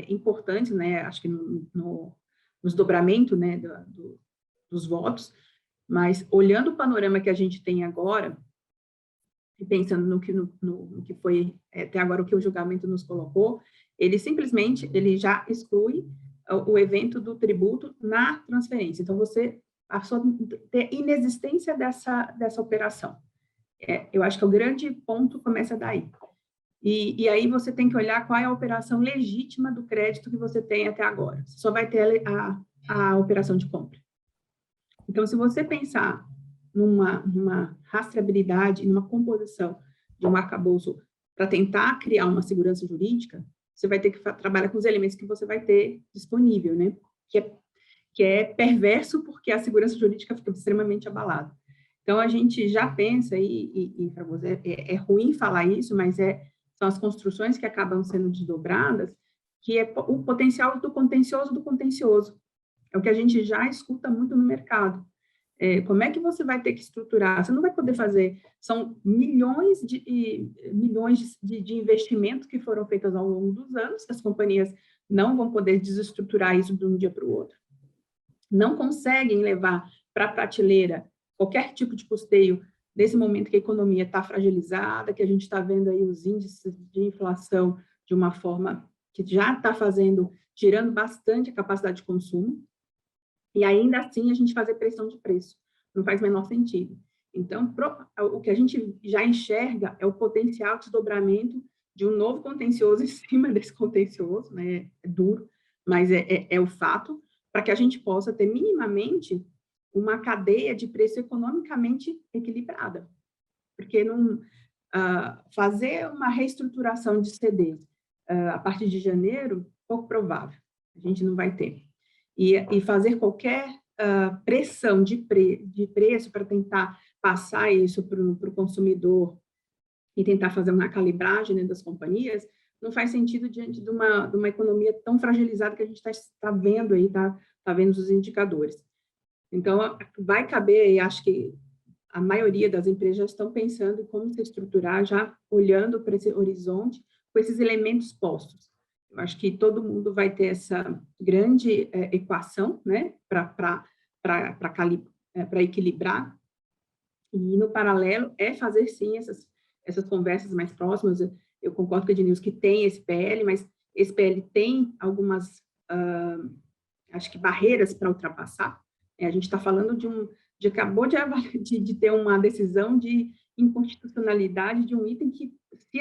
importantes, né? Acho que no desdobramento, né, dos votos, mas olhando o panorama que a gente tem agora, e pensando no que foi até agora o que o julgamento nos colocou, ele simplesmente já exclui o evento do tributo na transferência. Então, você passou a ter inexistência dessa operação. Eu acho que o grande ponto começa daí. E aí você tem que olhar qual é a operação legítima do crédito que você tem até agora. Você só vai ter a operação de compra. Então, se você pensar numa rastreabilidade, numa composição de um arcabouço para tentar criar uma segurança jurídica, você vai ter que trabalhar com os elementos que você vai ter disponível, né? Que é perverso, porque a segurança jurídica fica extremamente abalada. Então, a gente já pensa, e para você, é ruim falar isso, mas são as construções que acabam sendo desdobradas, que é o potencial do contencioso. É o que a gente já escuta muito no mercado. Como é que você vai ter que estruturar? Você não vai poder fazer, são milhões de investimentos que foram feitos ao longo dos anos, que as companhias não vão poder desestruturar isso de um dia para o outro. Não conseguem levar para a prateleira qualquer tipo de custeio nesse momento que a economia está fragilizada, que a gente está vendo aí os índices de inflação de uma forma que já está tirando bastante a capacidade de consumo, e ainda assim a gente fazer pressão de preço. Não faz o menor sentido. Então, o que a gente já enxerga é o potencial desdobramento de um novo contencioso em cima desse contencioso, né? É duro, mas é o fato, para que a gente possa ter minimamente uma cadeia de preço economicamente equilibrada. Porque fazer uma reestruturação de CDs a partir de janeiro, pouco provável. A gente não vai ter. E fazer qualquer pressão de preço para tentar passar isso para o consumidor e tentar fazer uma calibragem, né, das companhias, não faz sentido diante de uma economia tão fragilizada que a gente está vendo aí, tá vendo os indicadores. Então, vai caber, e acho que a maioria das empresas já estão pensando em como se estruturar, já olhando para esse horizonte, com esses elementos postos. Eu acho que todo mundo vai ter essa grande equação, né, para equilibrar, e no paralelo fazer, sim, essas conversas mais próximas. Eu concordo com a Ednilson que tem esse PL, mas esse PL tem algumas, acho que, barreiras para ultrapassar. A gente está falando acabou de ter uma decisão de inconstitucionalidade de um item que, se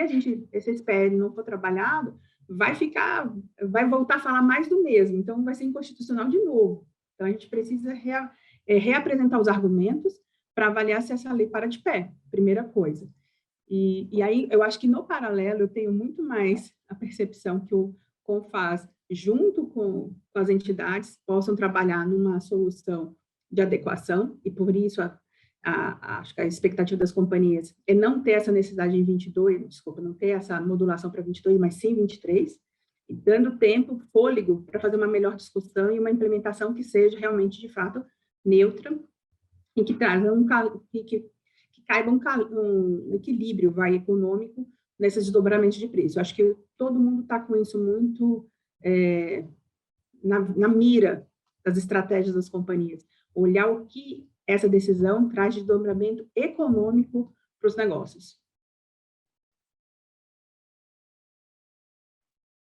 esse SPL não for trabalhado, vai voltar a falar mais do mesmo, então vai ser inconstitucional de novo. Então, a gente precisa reapresentar os argumentos para avaliar se essa lei para de pé, primeira coisa. E aí, eu acho que no paralelo, eu tenho muito mais a percepção que o CONFAZ, junto com as entidades, possam trabalhar numa solução de adequação, e por isso acho que a expectativa das companhias é não ter essa necessidade em 22, desculpa, não ter essa modulação para 22, mas sim 23, e dando tempo, fôlego, para fazer uma melhor discussão e uma implementação que seja realmente, de fato, neutra, e que traga que caiba um equilíbrio econômico nesses desdobramentos de preço. Eu acho que todo mundo está com isso muito na mira das estratégias das companhias. Olhar o que essa decisão traz de desdobramento econômico para os negócios.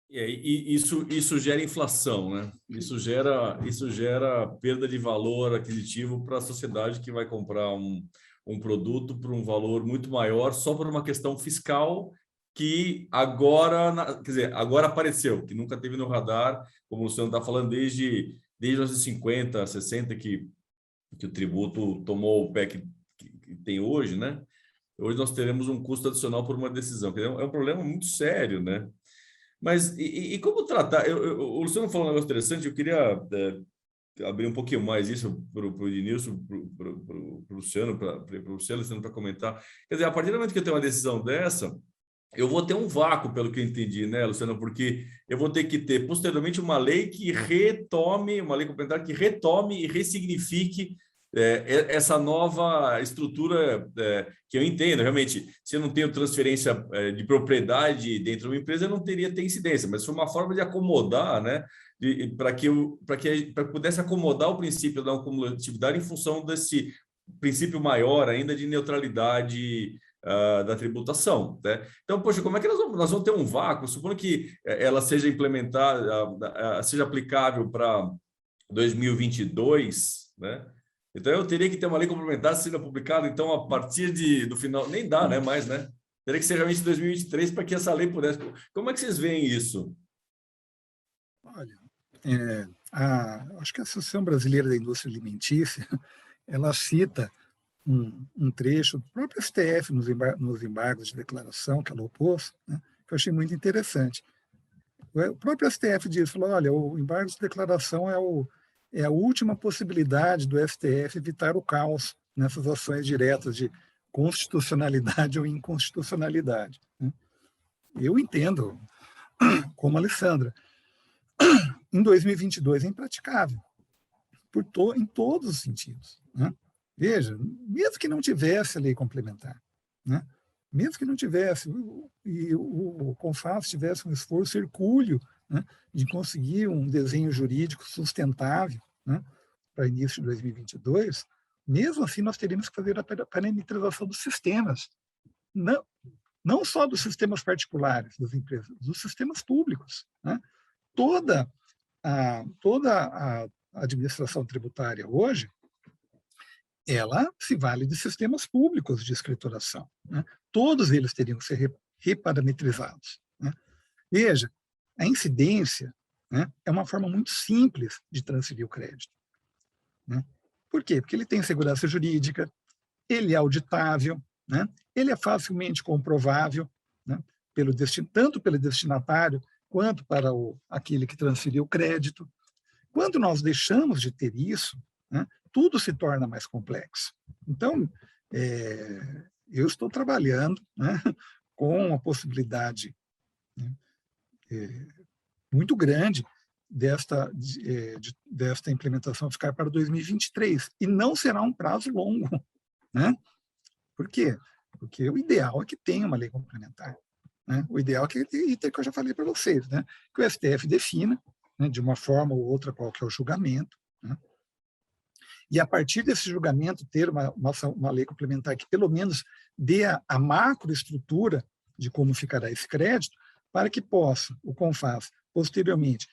E aí, isso gera inflação, né? Isso gera perda de valor aquisitivo para a sociedade que vai comprar um produto por um valor muito maior só por uma questão fiscal que agora apareceu, que nunca teve no radar, como o Luciano está falando, desde os anos 50, 60, que o tributo tomou o pé que tem hoje, né? hoje nós teremos um custo adicional por uma decisão. É um problema muito sério, né? Mas e como tratar? O Luciano falou um negócio interessante, eu queria abrir um pouquinho mais isso para o Ednilson, para o Luciano, para comentar. Quer dizer, a partir do momento que eu tenho uma decisão dessa, eu vou ter um vácuo, pelo que eu entendi, né, Luciano? Porque eu vou ter que ter, posteriormente, uma lei que retome, uma lei complementar que retome e ressignifique essa nova estrutura que eu entendo. Realmente, se eu não tenho transferência de propriedade dentro de uma empresa, eu não teria ter incidência, mas foi uma forma de acomodar, né? Para que pudesse acomodar o princípio da não cumulatividade em função desse princípio maior ainda de neutralidade da tributação, né? Então, poxa, como é que nós vamos ter um vácuo? Supondo que ela seja implementada, seja aplicável para 2022, né? Então, eu teria que ter uma lei complementar sendo publicada, então, a partir do final, nem dá, né? Mais, né? Teria que ser realmente 2023 para que essa lei pudesse... Como é que vocês veem isso? Olha, acho que a Associação Brasileira da Indústria Alimentícia, ela cita um trecho do próprio STF nos embargos de declaração que ela opôs, né, que eu achei muito interessante. O próprio STF falou, olha, o embargo de declaração é a última possibilidade do STF evitar o caos nessas ações diretas de constitucionalidade ou inconstitucionalidade, né? Eu entendo, como a Alessandra, em 2022 é impraticável, em todos os sentidos, né? Veja, mesmo que não tivesse a lei complementar, né? Mesmo que não tivesse, e o CONFAS tivesse um esforço hercúleo, né, de conseguir um desenho jurídico sustentável, né, para início de 2022, mesmo assim nós teríamos que fazer a parametrização dos sistemas, não só dos sistemas particulares das empresas, dos sistemas públicos, né? Toda a administração tributária hoje, ela se vale de sistemas públicos de escrituração, né? Todos eles teriam que ser reparametrizados, né? Veja, a incidência, né, é uma forma muito simples de transferir o crédito, né? Por quê? Porque ele tem segurança jurídica, ele é auditável, né? Ele é facilmente comprovável, né, tanto pelo destinatário quanto para aquele que transferiu o crédito. Quando nós deixamos de ter isso, né, tudo se torna mais complexo. Então, eu estou trabalhando, né, com a possibilidade, né, muito grande desta implementação ficar para 2023, e não será um prazo longo, né? Por quê? Porque o ideal é que tenha uma lei complementar, né? O ideal é que eu já falei para vocês, né, que o STF defina, né, de uma forma ou outra qual que é o julgamento, né? E a partir desse julgamento ter uma lei complementar que pelo menos dê a macroestrutura de como ficará esse crédito, para que possa o CONFAS posteriormente,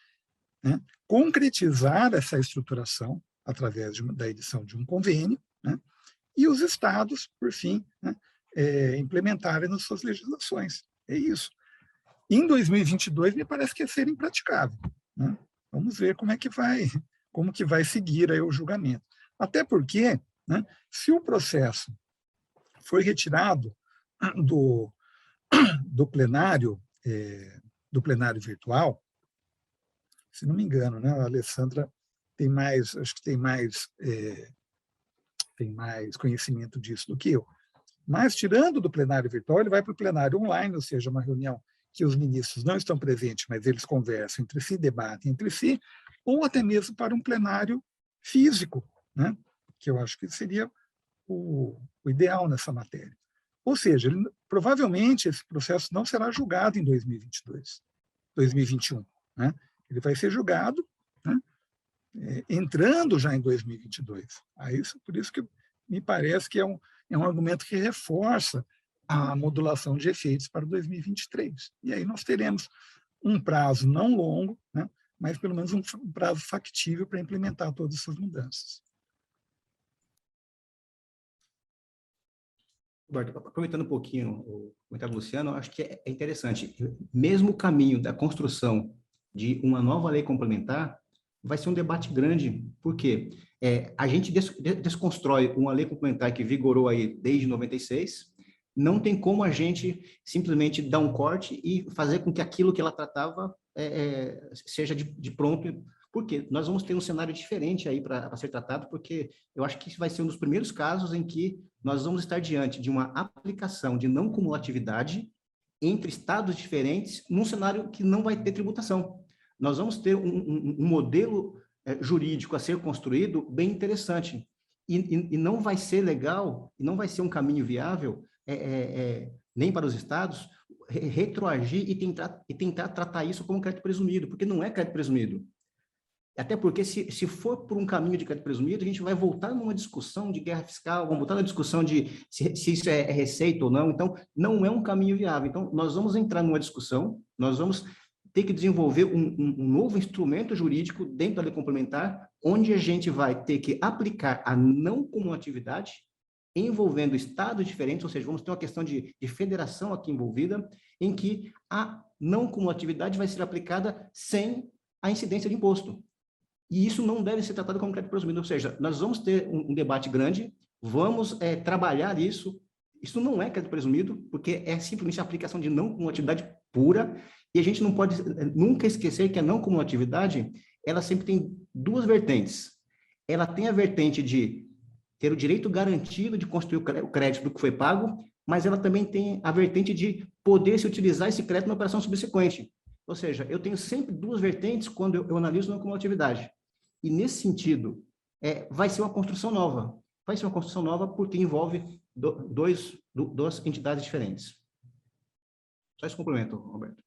né, concretizar essa estruturação através da edição de um convênio, né, e os estados, por fim, né, implementarem nas suas legislações. É isso. Em 2022, me parece que é ser impraticável, né? Vamos ver como que vai seguir aí o julgamento. Até porque, né, se o processo foi retirado do plenário virtual, se não me engano, né, a Alessandra acho que tem mais conhecimento disso do que eu. Mas, tirando do plenário virtual, ele vai para o plenário online, ou seja, uma reunião que os ministros não estão presentes, mas eles conversam entre si, debatem entre si, ou até mesmo para um plenário físico, né, que eu acho que seria o ideal nessa matéria. Ou seja, provavelmente esse processo não será julgado em 2021. Né? Ele vai ser julgado, né, entrando já em 2022. Por isso que me parece que é um argumento que reforça a modulação de efeitos para 2023. E aí nós teremos um prazo não longo, né, mas pelo menos um prazo factível para implementar todas essas mudanças. Roberto, aproveitando um pouquinho o comentário do Luciano, acho que é interessante. Mesmo o caminho da construção de uma nova lei complementar vai ser um debate grande, porque a gente desconstrói uma lei complementar que vigorou aí desde 96, não tem como a gente simplesmente dar um corte e fazer com que aquilo que ela tratava seja de pronto, porque nós vamos ter um cenário diferente aí para ser tratado, porque eu acho que isso vai ser um dos primeiros casos em que nós vamos estar diante de uma aplicação de não cumulatividade entre estados diferentes num cenário que não vai ter tributação. Nós vamos ter um modelo jurídico a ser construído bem interessante, e não vai ser legal, e não vai ser um caminho viável nem para os estados retroagir e tentar tratar isso como crédito presumido, porque não é crédito presumido. Até porque, se for por um caminho de crédito presumido, a gente vai voltar numa discussão de guerra fiscal, vamos voltar na discussão de se isso é receita ou não. Então, não é um caminho viável. Então, nós vamos entrar numa discussão, nós vamos ter que desenvolver um novo instrumento jurídico dentro da lei complementar, onde a gente vai ter que aplicar a não cumulatividade, envolvendo estados diferentes, ou seja, vamos ter uma questão de federação aqui envolvida, em que a não cumulatividade vai ser aplicada sem a incidência de imposto. E isso não deve ser tratado como crédito presumido, ou seja, nós vamos ter um debate grande, vamos trabalhar isso não é crédito presumido, porque é simplesmente a aplicação de não cumulatividade pura, e a gente não pode nunca esquecer que a não cumulatividade, ela sempre tem duas vertentes. Ela tem a vertente de ter o direito garantido de construir o crédito do que foi pago, mas ela também tem a vertente de poder se utilizar esse crédito na operação subsequente. Ou seja, eu tenho sempre duas vertentes quando eu analiso não cumulatividade. E, nesse sentido, vai ser uma construção nova. Vai ser uma construção nova porque envolve duas entidades diferentes. Só esse complemento, Roberto.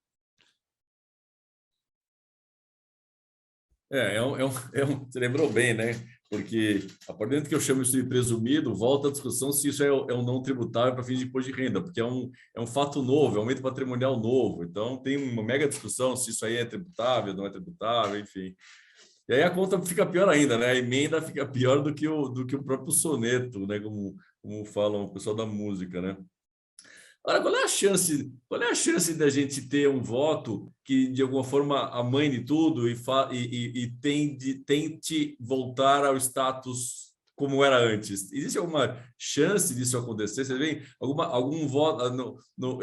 Você lembrou bem, né? Porque, a partir do momento que eu chamo isso de presumido, volta a discussão se isso é um não tributável para fins de imposto de renda, porque é um fato novo, é um aumento patrimonial novo. Então, tem uma mega discussão se isso aí é tributável, não é tributável, enfim. E aí a conta fica pior ainda, né? A emenda fica pior do que o próprio soneto, né? Como falam o pessoal da música, né? Agora, qual é a chance da gente ter um voto que, de alguma forma, amane de tudo e tente voltar ao status como era antes? Existe alguma chance disso acontecer? Você vê algum voto,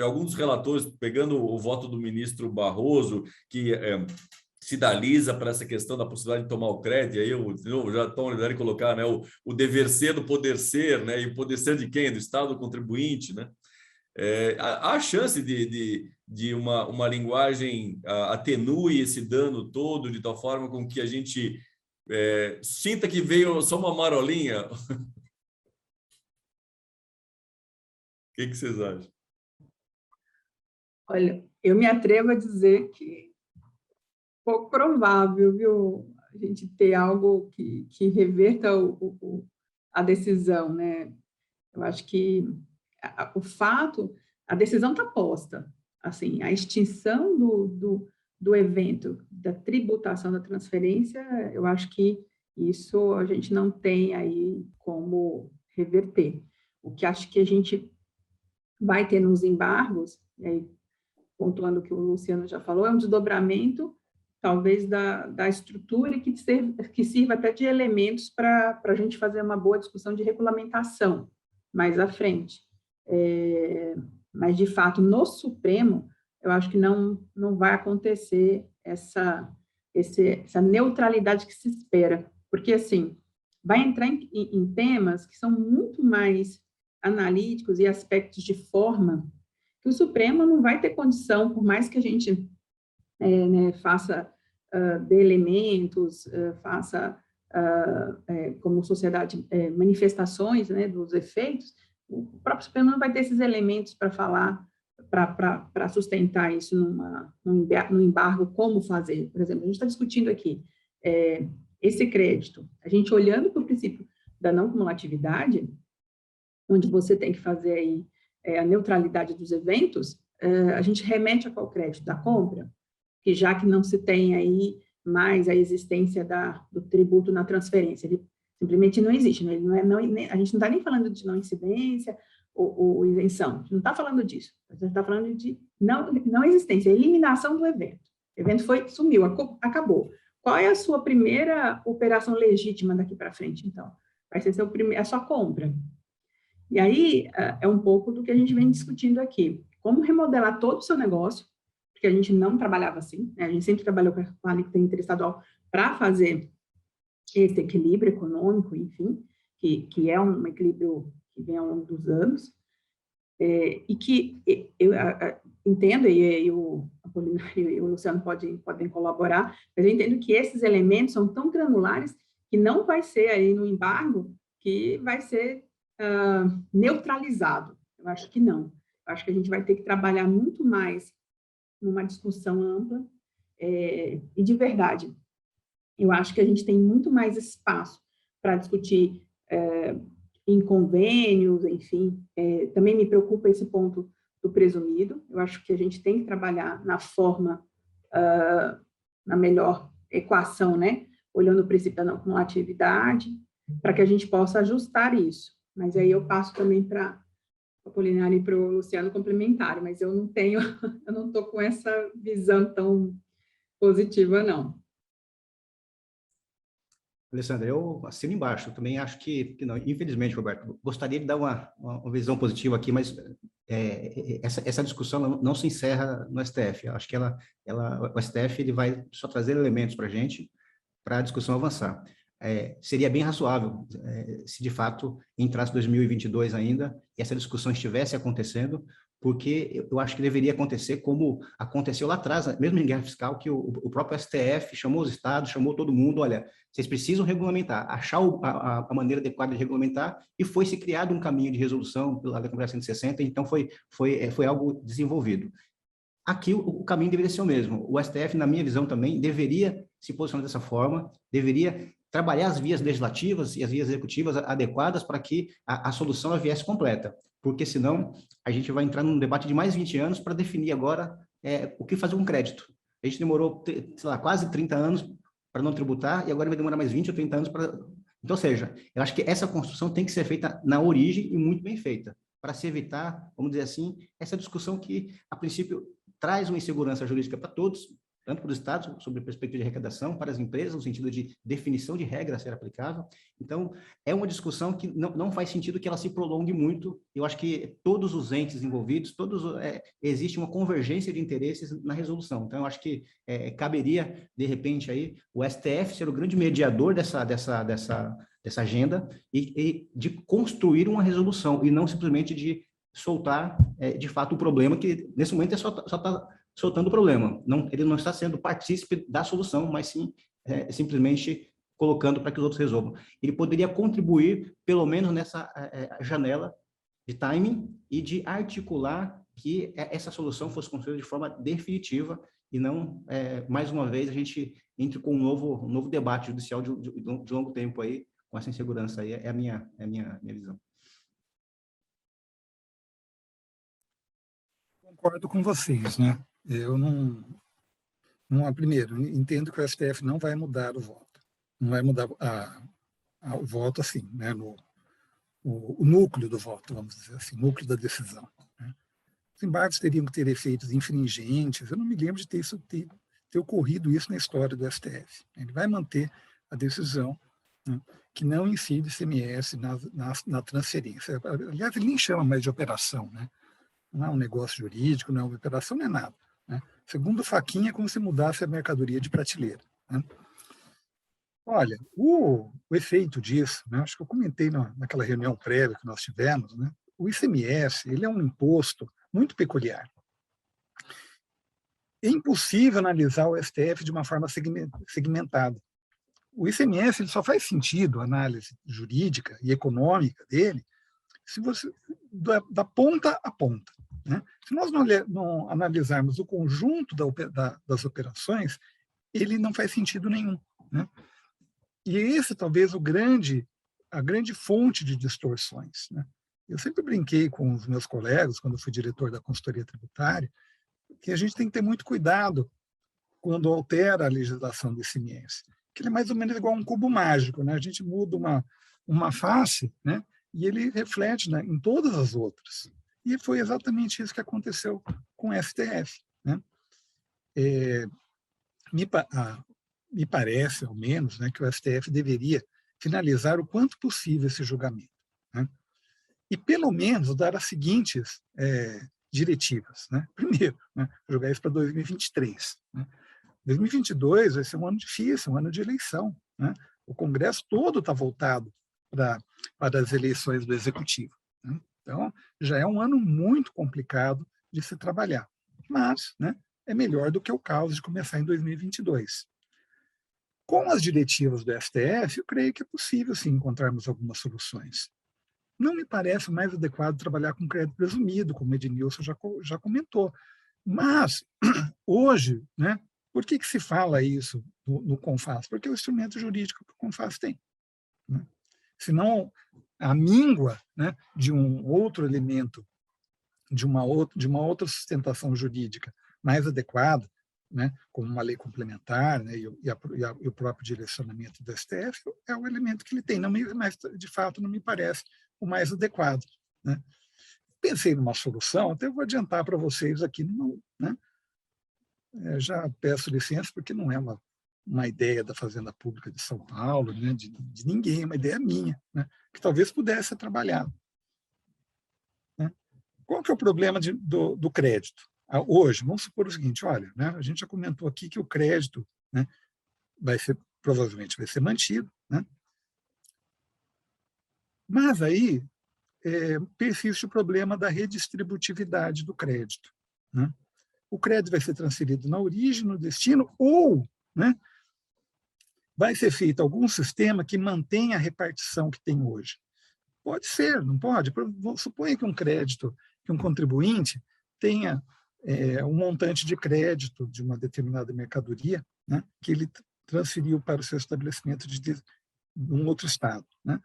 alguns relatores, pegando o voto do ministro Barroso, que sinaliza para essa questão da possibilidade de tomar o crédito, e aí eu já estou na de colocar, né, o dever ser do poder ser, né, e o poder ser de quem? Do Estado, do contribuinte, né? Há chance de uma linguagem atenue esse dano todo de tal forma com que a gente sinta que veio só uma marolinha? O que vocês acham? Olha, eu me atrevo a dizer que pouco provável, viu, a gente ter algo que reverta a decisão, né? Eu acho que a decisão está posta, assim, a extinção do evento, da tributação da transferência, eu acho que isso a gente não tem aí como reverter. O que acho que a gente vai ter nos embargos, e aí, pontuando o que o Luciano já falou, é um desdobramento, talvez, da estrutura que sirva até de elementos para a gente fazer uma boa discussão de regulamentação mais à frente. Mas, de fato, no Supremo, eu acho que não vai acontecer essa neutralidade que se espera, porque, assim, vai entrar em temas que são muito mais analíticos e aspectos de forma que o Supremo não vai ter condição, por mais que a gente faça de elementos, faça como sociedade manifestações, né, dos efeitos, o próprio Supremo não vai ter esses elementos para falar, para sustentar isso num embargo, como fazer. Por exemplo, a gente está discutindo aqui esse crédito, a gente olhando para o princípio da não cumulatividade, onde você tem que fazer aí a neutralidade dos eventos, a gente remete a qual crédito? Da compra, que já que não se tem aí mais a existência do tributo na transferência, ele simplesmente não existe, né? Ele a gente não está nem falando de não incidência ou isenção, a gente não está falando disso, a gente está falando de não existência, eliminação do evento. O evento sumiu, acabou. Qual é a sua primeira operação legítima daqui para frente, então? Vai ser a sua compra. E aí, é um pouco do que a gente vem discutindo aqui. Como remodelar todo o seu negócio, porque a gente não trabalhava assim, né? A gente sempre trabalhou com a alíquota interestadual para fazer esse equilíbrio econômico, enfim, que é um equilíbrio que vem ao longo dos anos, e que eu entendo, e o Apolinário e o Luciano podem colaborar, mas eu entendo que esses elementos são tão granulares que não vai ser aí no embargo que vai ser neutralizado. Eu acho que não. Eu acho que a gente vai ter que trabalhar muito mais numa discussão ampla, e de verdade, eu acho que a gente tem muito mais espaço para discutir em convênios, enfim. Também me preocupa esse ponto do presumido. Eu acho que a gente tem que trabalhar na forma, na melhor equação, né? Olhando o princípio da não cumulatividade, para que a gente possa ajustar isso. Mas aí eu passo também para o Apolinário e para o Luciano complementarem, mas eu não estou com essa visão tão positiva, não. Alessandra, eu assino embaixo, eu também acho que não. Infelizmente, Roberto, gostaria de dar uma visão positiva aqui, mas essa discussão não se encerra no STF. Eu acho que o STF ele vai só trazer elementos para a gente, para a discussão avançar. Seria bem razoável se, de fato, entrasse 2022 ainda e essa discussão estivesse acontecendo, porque eu acho que deveria acontecer como aconteceu lá atrás, mesmo em guerra fiscal, que o próprio STF chamou os estados, chamou todo mundo, olha, vocês precisam regulamentar, achar a maneira adequada de regulamentar, e foi-se criado um caminho de resolução pela Lei Complementar 160, então foi algo desenvolvido. Aqui o caminho deveria ser o mesmo. O STF, na minha visão também, deveria se posicionar dessa forma, deveria trabalhar as vias legislativas e as vias executivas adequadas para que a solução viesse completa, porque senão a gente vai entrar num debate de mais 20 anos para definir agora o que fazer com crédito. A gente demorou, sei lá, quase 30 anos para não tributar e agora vai demorar mais 20 ou 30 anos para... Então, ou seja, eu acho que essa construção tem que ser feita na origem e muito bem feita, para se evitar, vamos dizer assim, essa discussão que, a princípio, traz uma insegurança jurídica para todos, tanto para os estados, sobre a perspectiva de arrecadação, para as empresas, no sentido de definição de regra a ser aplicável. Então, é uma discussão que não faz sentido que ela se prolongue muito. Eu acho que todos os entes envolvidos, existe uma convergência de interesses na resolução. Então, eu acho que caberia, de repente, aí, o STF ser o grande mediador dessa agenda e de construir uma resolução, e não simplesmente de soltar, de fato, o problema, que nesse momento só está soltando o problema. Ele não está sendo partícipe da solução, mas sim simplesmente colocando para que os outros resolvam. Ele poderia contribuir, pelo menos nessa janela de timing e de articular que essa solução fosse construída de forma definitiva e não, mais uma vez, a gente entre com um novo debate judicial de longo tempo aí, com essa insegurança aí. É a minha visão. Concordo com vocês, né? Eu primeiro, entendo que o STF não vai mudar o voto. Não vai mudar o voto assim, né? O núcleo do voto, vamos dizer assim, o núcleo da decisão. Né? Os embargos teriam que ter efeitos infringentes. Eu não me lembro de ter ocorrido isso na história do STF. Ele vai manter a decisão, né, que não incide ICMS na transferência. Aliás, ele nem chama mais de operação, né? Não é um negócio jurídico, não é uma operação, não é nada. Né? Segundo Fachin, é como se mudasse a mercadoria de prateleira. Né? Olha, o efeito disso, né? Acho que eu comentei naquela reunião prévia que nós tivemos, né? O ICMS ele é um imposto muito peculiar. É impossível analisar o STF de uma forma segmentada. O ICMS ele só faz sentido, a análise jurídica e econômica dele, se você da ponta a ponta. Né? Se nós não analisarmos o conjunto das operações, ele não faz sentido nenhum. Né? E esse talvez a grande fonte de distorções. Né? Eu sempre brinquei com os meus colegas, quando eu fui diretor da consultoria tributária, que a gente tem que ter muito cuidado quando altera a legislação do ICMS, que ele é mais ou menos igual a um cubo mágico. Né? A gente muda uma face, né? E ele reflete, né, em todas as outras. E foi exatamente isso que aconteceu com o STF. Né? Me parece, ao menos, né, que o STF deveria finalizar o quanto possível esse julgamento. Né? e pelo menos dar as seguintes diretivas, né? Primeiro, né, jogar isso para 2023. Né? 2022 vai ser um ano difícil, um ano de eleição. Né? O Congresso todo está voltado para as eleições do Executivo. Né? Então, já é um ano muito complicado de se trabalhar. Mas, né, é melhor do que o caos de começar em 2022. Com as diretivas do STF, eu creio que é possível, sim, encontrarmos algumas soluções. Não me parece mais adequado trabalhar com crédito presumido, como o Ednilson já comentou. Mas, hoje, né, por que se fala isso no CONFAS? Porque é o instrumento jurídico que o CONFAS tem. Né? Senão, a míngua, né, de um outro elemento, de uma outra sustentação jurídica mais adequada, né, como uma lei complementar, né, e o próprio direcionamento do STF, é o elemento que ele tem, mas, de fato, não me parece o mais adequado. Né? Pensei numa solução, até vou adiantar para vocês aqui, né? Já peço licença, porque não é uma ideia da Fazenda Pública de São Paulo, né, de ninguém, é uma ideia minha, né, que talvez pudesse ser trabalhada. Né? Qual que é o problema do crédito? Hoje, vamos supor o seguinte, olha, né, a gente já comentou aqui que o crédito, né, provavelmente vai ser mantido, né? Mas aí persiste o problema da redistributividade do crédito. Né? O crédito vai ser transferido na origem, no destino, ou, né, vai ser feito algum sistema que mantenha a repartição que tem hoje. Pode ser, não pode? Suponha que um crédito, que um contribuinte tenha um montante de crédito de uma determinada mercadoria, né, que ele transferiu para o seu estabelecimento de um outro estado. Né?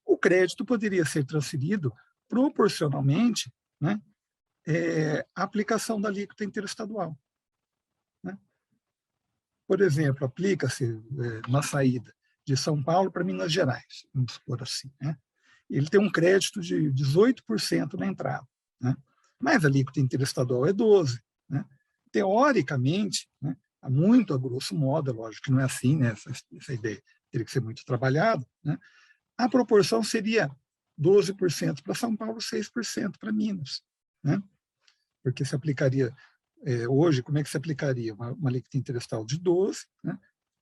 O crédito poderia ser transferido proporcionalmente, né, à aplicação da alíquota interestadual. Né? Por exemplo, aplica-se uma saída de São Paulo para Minas Gerais, vamos supor assim. Né? Ele tem um crédito de 18% na entrada, né? Mas a alíquota interestadual é 12%. Né? Teoricamente, né, muito a grosso modo, é lógico que não é assim, né? Essa ideia teria que ser muito trabalhada, né? A proporção seria 12% para São Paulo, 6% para Minas. Né? Porque se aplicaria, hoje, como é que se aplicaria? Uma alíquota interestadual de 12%, né?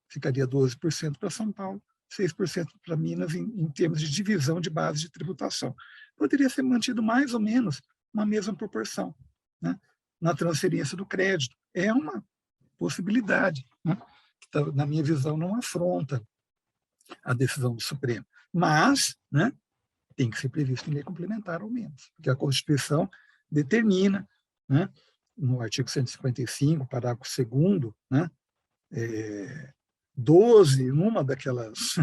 Ficaria 12% para São Paulo, 6% para Minas em termos de divisão de base de tributação. Poderia ser mantido mais ou menos uma mesma proporção, né, na transferência do crédito. É uma possibilidade, né, que, na minha visão, não afronta a decisão do Supremo. Mas, né, tem que ser previsto em lei complementar, ao menos, porque a Constituição determina, né, no artigo 155, parágrafo 2º, né, 12, numa daquelas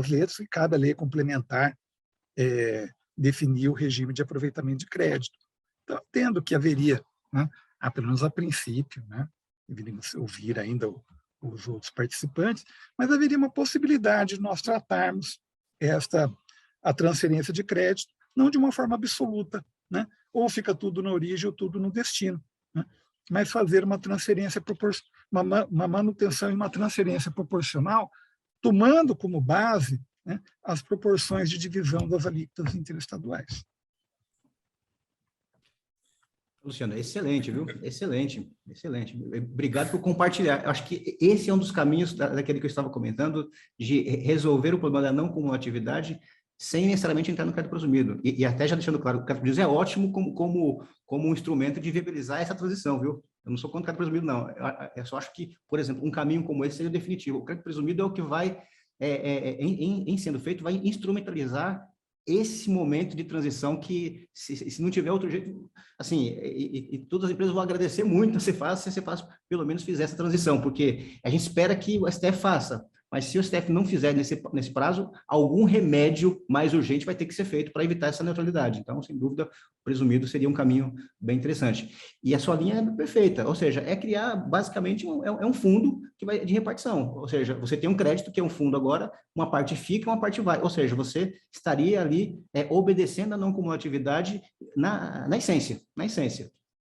letras, e cada lei complementar definir o regime de aproveitamento de crédito. Então, tendo que haveria, né, pelo menos a princípio, né, deveríamos ouvir ainda os outros participantes, mas haveria uma possibilidade de nós tratarmos a transferência de crédito, não de uma forma absoluta, né, ou fica tudo na origem ou tudo no destino, né, mas fazer uma transferência uma manutenção e uma transferência proporcional, tomando como base, né, as proporções de divisão das alíquotas interestaduais. Luciano, excelente, viu? Excelente, excelente. Obrigado por compartilhar. Acho que esse é um dos caminhos daquele que eu estava comentando, de resolver o problema da não cumulatividade sem necessariamente entrar no crédito presumido. E até já deixando claro, o crédito presumido é ótimo como um instrumento de viabilizar essa transição, viu? Eu não sou contra o crédito presumido, não. Eu só acho que, por exemplo, um caminho como esse seria definitivo. O crédito presumido é o que vai, em sendo feito, vai instrumentalizar esse momento de transição que, se não tiver outro jeito, assim, e todas as empresas vão agradecer muito se você pelo menos fizer essa transição, porque a gente espera que o STF faça, mas se o STF não fizer nesse prazo, algum remédio mais urgente vai ter que ser feito para evitar essa neutralidade. Então, sem dúvida, o presumido seria um caminho bem interessante. E a sua linha é perfeita, ou seja, é criar, basicamente, um fundo que vai de repartição, ou seja, você tem um crédito que é um fundo agora, uma parte fica, uma parte vai, ou seja, você estaria ali obedecendo a não cumulatividade na essência.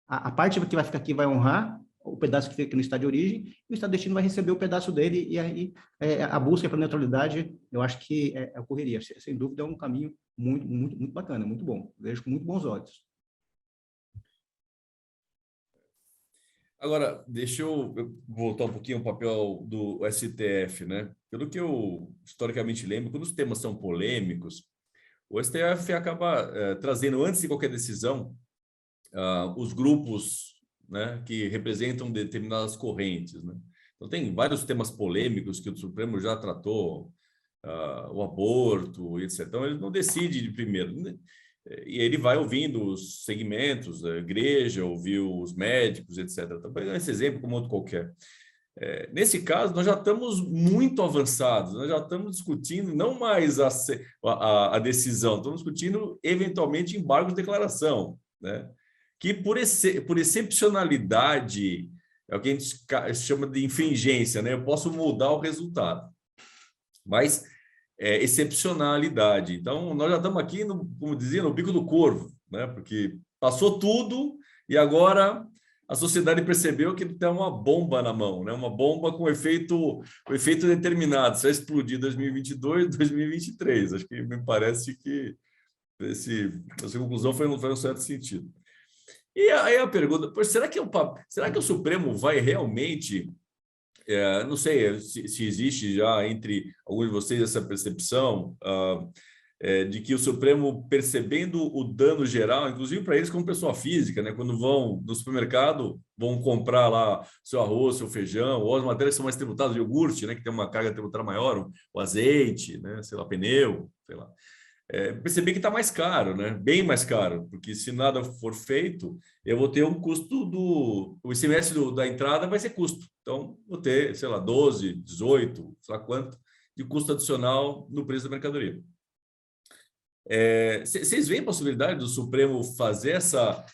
A parte que vai ficar aqui vai honrar, o pedaço que fica aqui no estado de origem, e o estado de destino vai receber o pedaço dele, e aí a busca pela neutralidade, eu acho que ocorreria. Sem dúvida, é um caminho muito bacana, muito bom. Vejo com muito bons olhos. Agora, deixa eu voltar um pouquinho ao papel do STF, né? Pelo que eu historicamente lembro, quando os temas são polêmicos, o STF acaba trazendo, antes de qualquer decisão, os grupos, né, que representam determinadas correntes, né? Então, tem vários temas polêmicos que o Supremo já tratou, o aborto, etc. Então, ele não decide de primeiro, né? E ele vai ouvindo os segmentos, a igreja, ouviu os médicos, etc. Estou pegando esse exemplo como outro qualquer. Nesse caso, nós já estamos muito avançados, nós já estamos discutindo não mais a decisão, estamos discutindo, eventualmente, embargos de declaração, né? Que, por excepcionalidade, é o que a gente chama de infringência, né? Eu posso mudar o resultado, mas excepcionalidade. Então, nós já estamos aqui, como dizia, no bico do corvo, né? Porque passou tudo e agora a sociedade percebeu que tem uma bomba na mão, né? Uma bomba com efeito determinado. Se vai explodir 2022, 2023. Acho que me parece que essa conclusão foi um certo sentido. E aí a pergunta, será que o Supremo vai realmente... não sei se existe já entre alguns de vocês essa percepção de que o Supremo, percebendo o dano geral, inclusive para eles como pessoa física, né, quando vão no supermercado, vão comprar lá seu arroz, seu feijão, ou as matérias que são mais tributadas, o iogurte, né, que tem uma carga tributária maior, o azeite, né, sei lá, pneu, sei lá. Perceber que está mais caro, né? Bem mais caro, porque se nada for feito, eu vou ter um custo o ICMS da entrada vai ser custo. Então, vou ter, sei lá, 12, 18, sei lá quanto, de custo adicional no preço da mercadoria. Vocês veem a possibilidade do Supremo fazer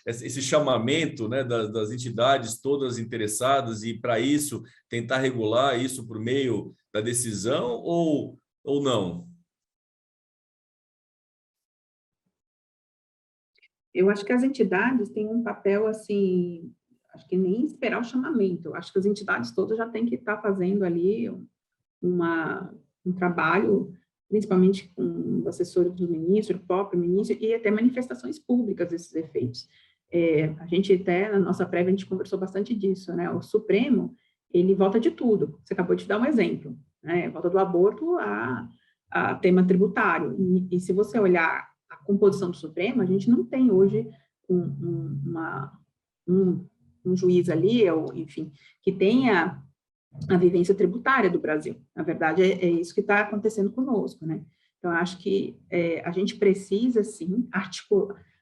esse chamamento, né, das entidades todas interessadas e, para isso, tentar regular isso por meio da decisão ou não? Eu acho que as entidades têm um papel, assim, acho que nem esperar o chamamento. Eu acho que as entidades todas já têm que estar fazendo ali um trabalho, principalmente com assessores do ministro, do próprio ministro, e até manifestações públicas desses efeitos. A gente até, na nossa prévia, a gente conversou bastante disso, né? O Supremo, ele vota de tudo. Você acabou de dar um exemplo, né? Volta do aborto a tema tributário. E se você olhar a composição do Supremo, a gente não tem hoje um juiz ali, ou, enfim, que tenha a vivência tributária do Brasil. Na verdade, é isso que está acontecendo conosco, né? Então, acho que a gente precisa, sim,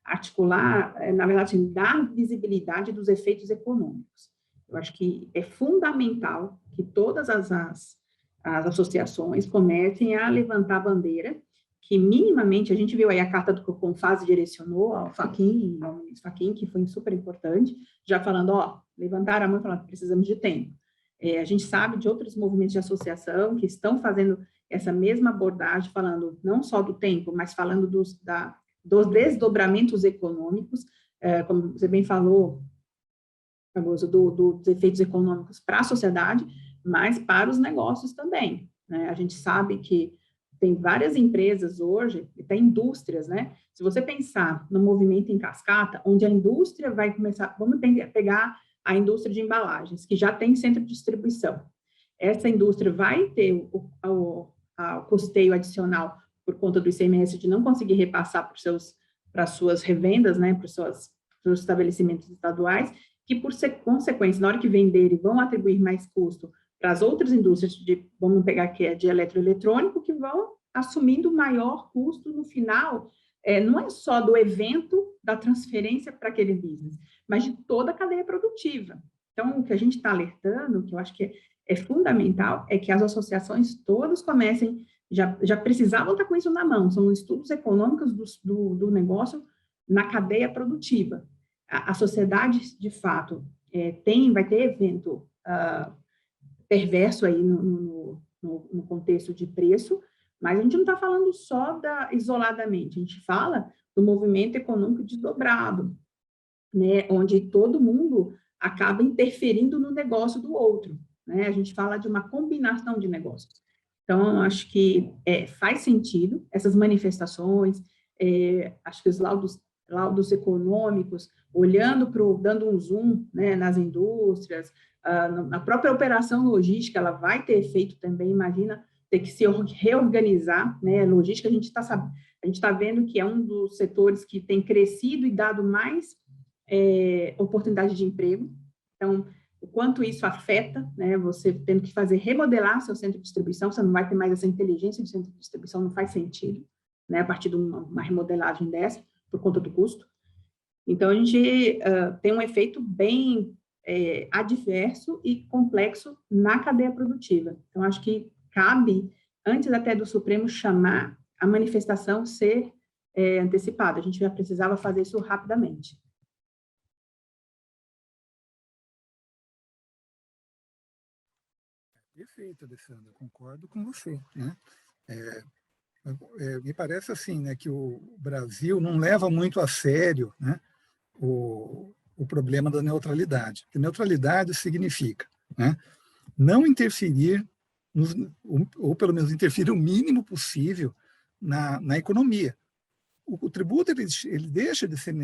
articular, na verdade, assim, dar visibilidade dos efeitos econômicos. Eu acho que é fundamental que todas as associações comecem a levantar a bandeira que minimamente, a gente viu aí a carta do CONFAS direcionou ao ministro Fachin, que foi super importante, já falando, levantaram a mão e falaram, precisamos de tempo. A gente sabe de outros movimentos de associação que estão fazendo essa mesma abordagem, falando não só do tempo, mas falando dos desdobramentos econômicos, como você bem falou, famoso, dos efeitos econômicos para a sociedade, mas para os negócios também, né? A gente sabe que tem várias empresas hoje, até indústrias, né? Se você pensar no movimento em cascata, onde a indústria vai começar, vamos pegar a indústria de embalagens, que já tem centro de distribuição. Essa indústria vai ter o custeio adicional por conta do ICMS de não conseguir repassar para as suas revendas, né? Para os seus estabelecimentos estaduais, que por consequência, na hora que venderem, vão atribuir mais custo para as outras indústrias, vamos pegar aqui de eletroeletrônico, que vão assumindo maior custo no final, não é só do evento da transferência para aquele business, mas de toda a cadeia produtiva. Então, o que a gente está alertando, que eu acho que é fundamental, é que as associações todas comecem, já precisavam estar com isso na mão, são estudos econômicos do negócio na cadeia produtiva. A sociedade, de fato, vai ter evento perverso aí no contexto de preço, mas a gente não está falando só isoladamente, a gente fala do movimento econômico desdobrado, né, onde todo mundo acaba interferindo no negócio do outro, né? A gente fala de uma combinação de negócios. Então, acho que faz sentido essas manifestações, acho que os laudos econômicos, dando um zoom, né, nas indústrias, na própria operação logística, ela vai ter efeito também, imagina, ter que se reorganizar, né, logística, a gente está vendo que é um dos setores que tem crescido e dado mais oportunidade de emprego, então, o quanto isso afeta, né, você tendo que remodelar seu centro de distribuição, você não vai ter mais essa inteligência de centro de distribuição, não faz sentido, né, a partir de uma remodelagem dessa, por conta do custo. Então, a gente tem um efeito bem adverso e complexo na cadeia produtiva. Então, acho que cabe, antes até do Supremo chamar a manifestação ser antecipada, a gente já precisava fazer isso rapidamente. Perfeito, Alessandra, concordo com você, né? Me parece assim, né, que o Brasil não leva muito a sério, né, o problema da neutralidade. Porque neutralidade significa, né, não interferir, ou pelo menos interferir o mínimo possível na economia. O tributo ele deixa de ser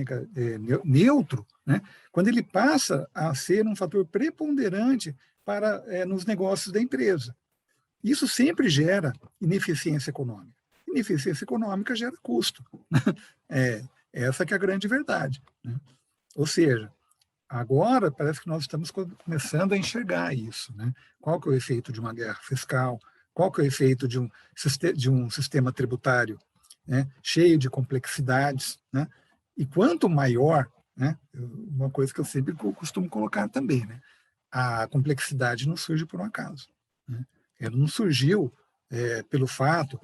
neutro, né, quando ele passa a ser um fator preponderante nos negócios da empresa. Isso sempre gera ineficiência econômica. Ineficiência econômica gera custo. Essa que é a grande verdade, né? Ou seja, agora parece que nós estamos começando a enxergar isso, né? Qual que é o efeito de uma guerra fiscal? Qual que é o efeito de um sistema tributário, né, cheio de complexidades, né? E quanto maior, né, uma coisa que eu sempre costumo colocar também, né, a complexidade não surge por um acaso, né? Ela não surgiu pelo fato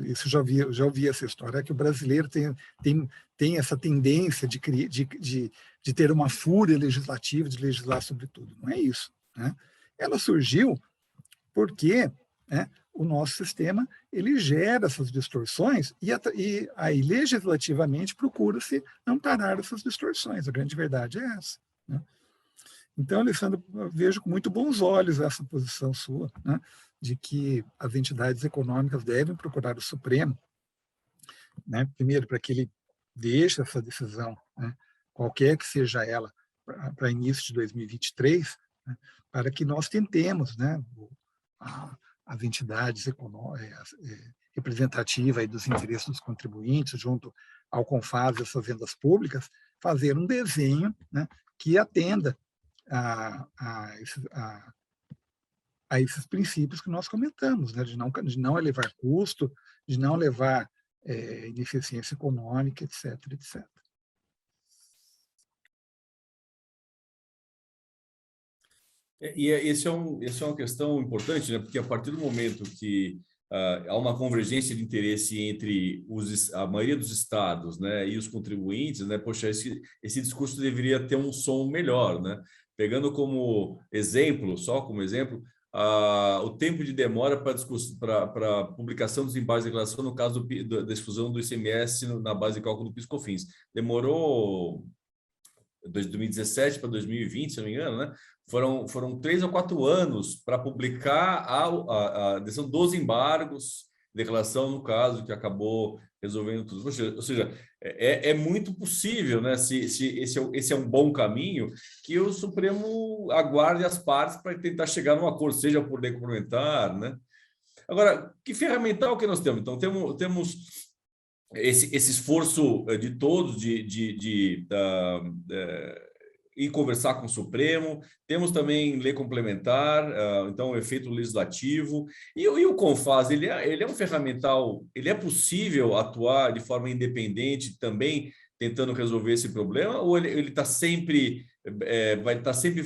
isso já ouvi essa história, que o brasileiro tem essa tendência de ter uma fúria legislativa, de legislar sobre tudo. Não é isso, né? Ela surgiu porque, né, o nosso sistema ele gera essas distorções e aí legislativamente procura-se amparar essas distorções. A grande verdade é essa, né? Então, Alessandro, eu vejo com muito bons olhos essa posição sua, né, de que as entidades econômicas devem procurar o Supremo, né, primeiro para que ele deixe essa decisão, né, qualquer que seja ela, para início de 2023, né, para que nós tentemos, né, as entidades representativas aí dos interesses dos contribuintes, junto ao CONFAS e às fazendas públicas, fazer um desenho, né, que atenda a esses princípios que nós comentamos, né, de não elevar custo, de não levar ineficiência econômica, etc, etc. Essa é uma questão importante, né? Porque a partir do momento que há uma convergência de interesse entre a maioria dos estados, né, e os contribuintes, né, poxa, esse discurso deveria ter um som melhor, né? Pegando como exemplo, o tempo de demora para publicação dos embargos de declaração no caso da exclusão do ICMS na base de cálculo do PIS/COFINS. Demorou de 2017 para 2020, se não me engano, né? Foram 3 ou 4 anos para publicar a decisão dos embargos, declaração no caso, que acabou resolvendo tudo. Ou seja, é muito possível, né, se esse é um bom caminho, que o Supremo aguarde as partes para tentar chegar num acordo, seja por lei complementar, né? Agora, que ferramental que nós temos? Então, temos esse esforço de todos de ir conversar com o Supremo, temos também lei complementar, então o efeito legislativo, e o CONFAS, ele é um ferramental, ele é possível atuar de forma independente também, tentando resolver esse problema, ou ele está sempre, vai estar sempre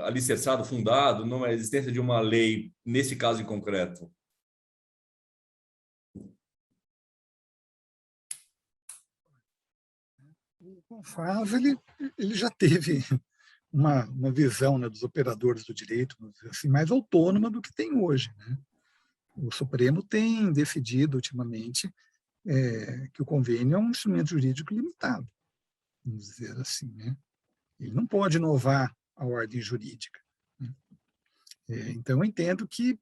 alicerçado, fundado, numa existência de uma lei, nesse caso em concreto? O CONFAS ele já teve uma visão, né, dos operadores do direito, assim, mais autônoma do que tem hoje, né? O Supremo tem decidido ultimamente que o convênio é um instrumento jurídico limitado, vamos dizer assim, né? Ele não pode inovar a ordem jurídica. Então, eu entendo que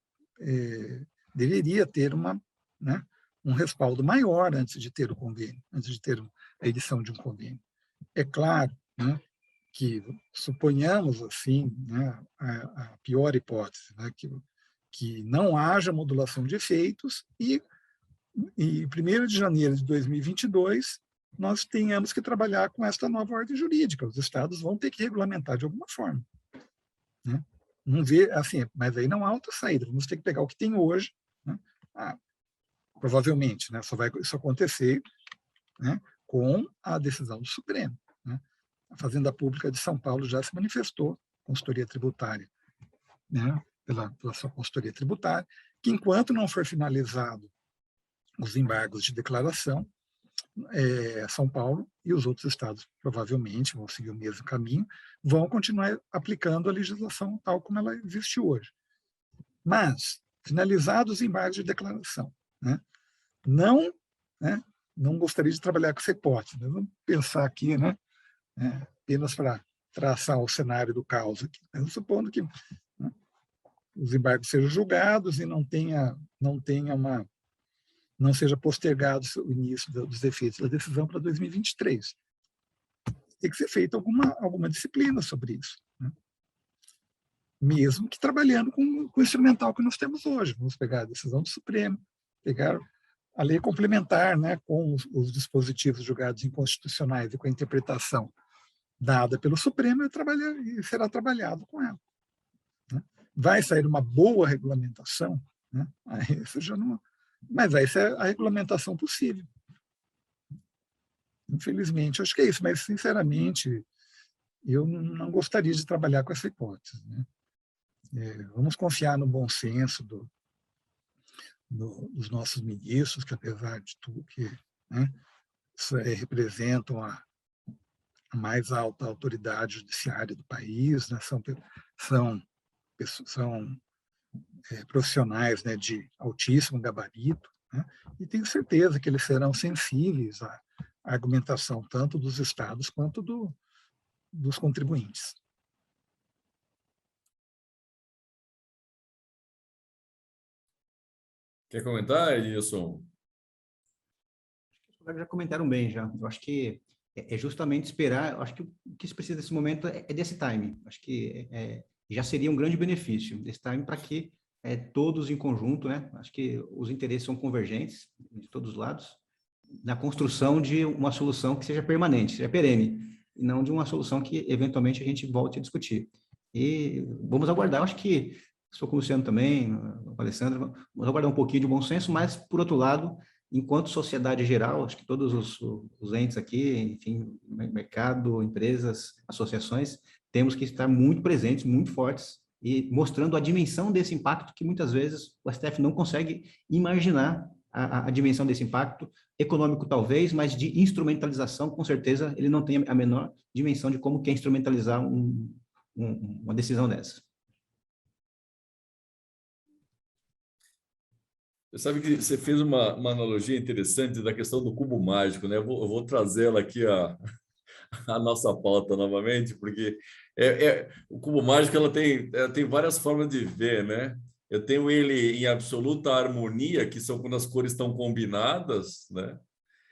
deveria ter um respaldo maior antes de ter o convênio, antes de ter a edição de um convênio. É claro, né, que suponhamos assim, né, a pior hipótese, né, que não haja modulação de efeitos e em 1º de janeiro de 2022 nós tenhamos que trabalhar com esta nova ordem jurídica. Os estados vão ter que regulamentar de alguma forma, né? Não vê assim, mas aí não há outra saída. Vamos ter que pegar o que tem hoje, né? Provavelmente, né, só vai isso acontecer, né, com a decisão do Supremo, né? A Fazenda Pública de São Paulo já se manifestou, consultoria tributária, né, pela sua consultoria tributária, que enquanto não for finalizado os embargos de declaração, São Paulo e os outros estados provavelmente vão seguir o mesmo caminho, vão continuar aplicando a legislação tal como ela existe hoje. Mas, finalizados os embargos de declaração, né, não gostaria de trabalhar com essa hipótese. Vamos pensar aqui, né, apenas para traçar o cenário do caos aqui. Mas supondo que, né, os embargos sejam julgados e não seja postergado o início dos efeitos da decisão para 2023. Tem que ser feita alguma disciplina sobre isso, né? Mesmo que trabalhando com o instrumental que nós temos hoje. Vamos pegar a decisão do Supremo, pegar a lei complementar, né, com os dispositivos julgados inconstitucionais e com a interpretação dada pelo Supremo e será trabalhado com ela, né? Vai sair uma boa regulamentação, né? Isso já não... Mas essa é a regulamentação possível. Infelizmente, acho que é isso, mas, sinceramente, eu não gostaria de trabalhar com essa hipótese, né? Vamos confiar no bom senso dos nossos ministros, que, apesar de tudo, né, representam a mais alta autoridade judiciária do país, né? São profissionais, né, de altíssimo gabarito, né? E tenho certeza que eles serão sensíveis à argumentação tanto dos estados quanto dos contribuintes. Quer comentar, Edilson? Os colegas já comentaram bem, já. Eu acho que é justamente esperar, eu acho que o que se precisa nesse momento é desse timing. Acho que já seria um grande benefício desse timing para que todos em conjunto, né? Acho que os interesses são convergentes de todos os lados, na construção de uma solução que seja permanente, seja perene, e não de uma solução que eventualmente a gente volte a discutir. E vamos aguardar, acho que estou com o Luciano também, o Alessandro, vamos aguardar um pouquinho de bom senso, mas, por outro lado, enquanto sociedade geral, acho que todos os entes aqui, enfim, mercado, empresas, associações, temos que estar muito presentes, muito fortes, e mostrando a dimensão desse impacto que muitas vezes o STF não consegue imaginar a dimensão desse impacto, econômico talvez, mas de instrumentalização, com certeza, ele não tem a menor dimensão de como quer instrumentalizar uma decisão dessa. Você sabe que você fez uma analogia interessante da questão do cubo mágico, né? Eu vou trazê-la aqui a nossa pauta novamente, porque o cubo mágico ela tem várias formas de ver, né? Eu tenho ele em absoluta harmonia, que são quando as cores estão combinadas, né?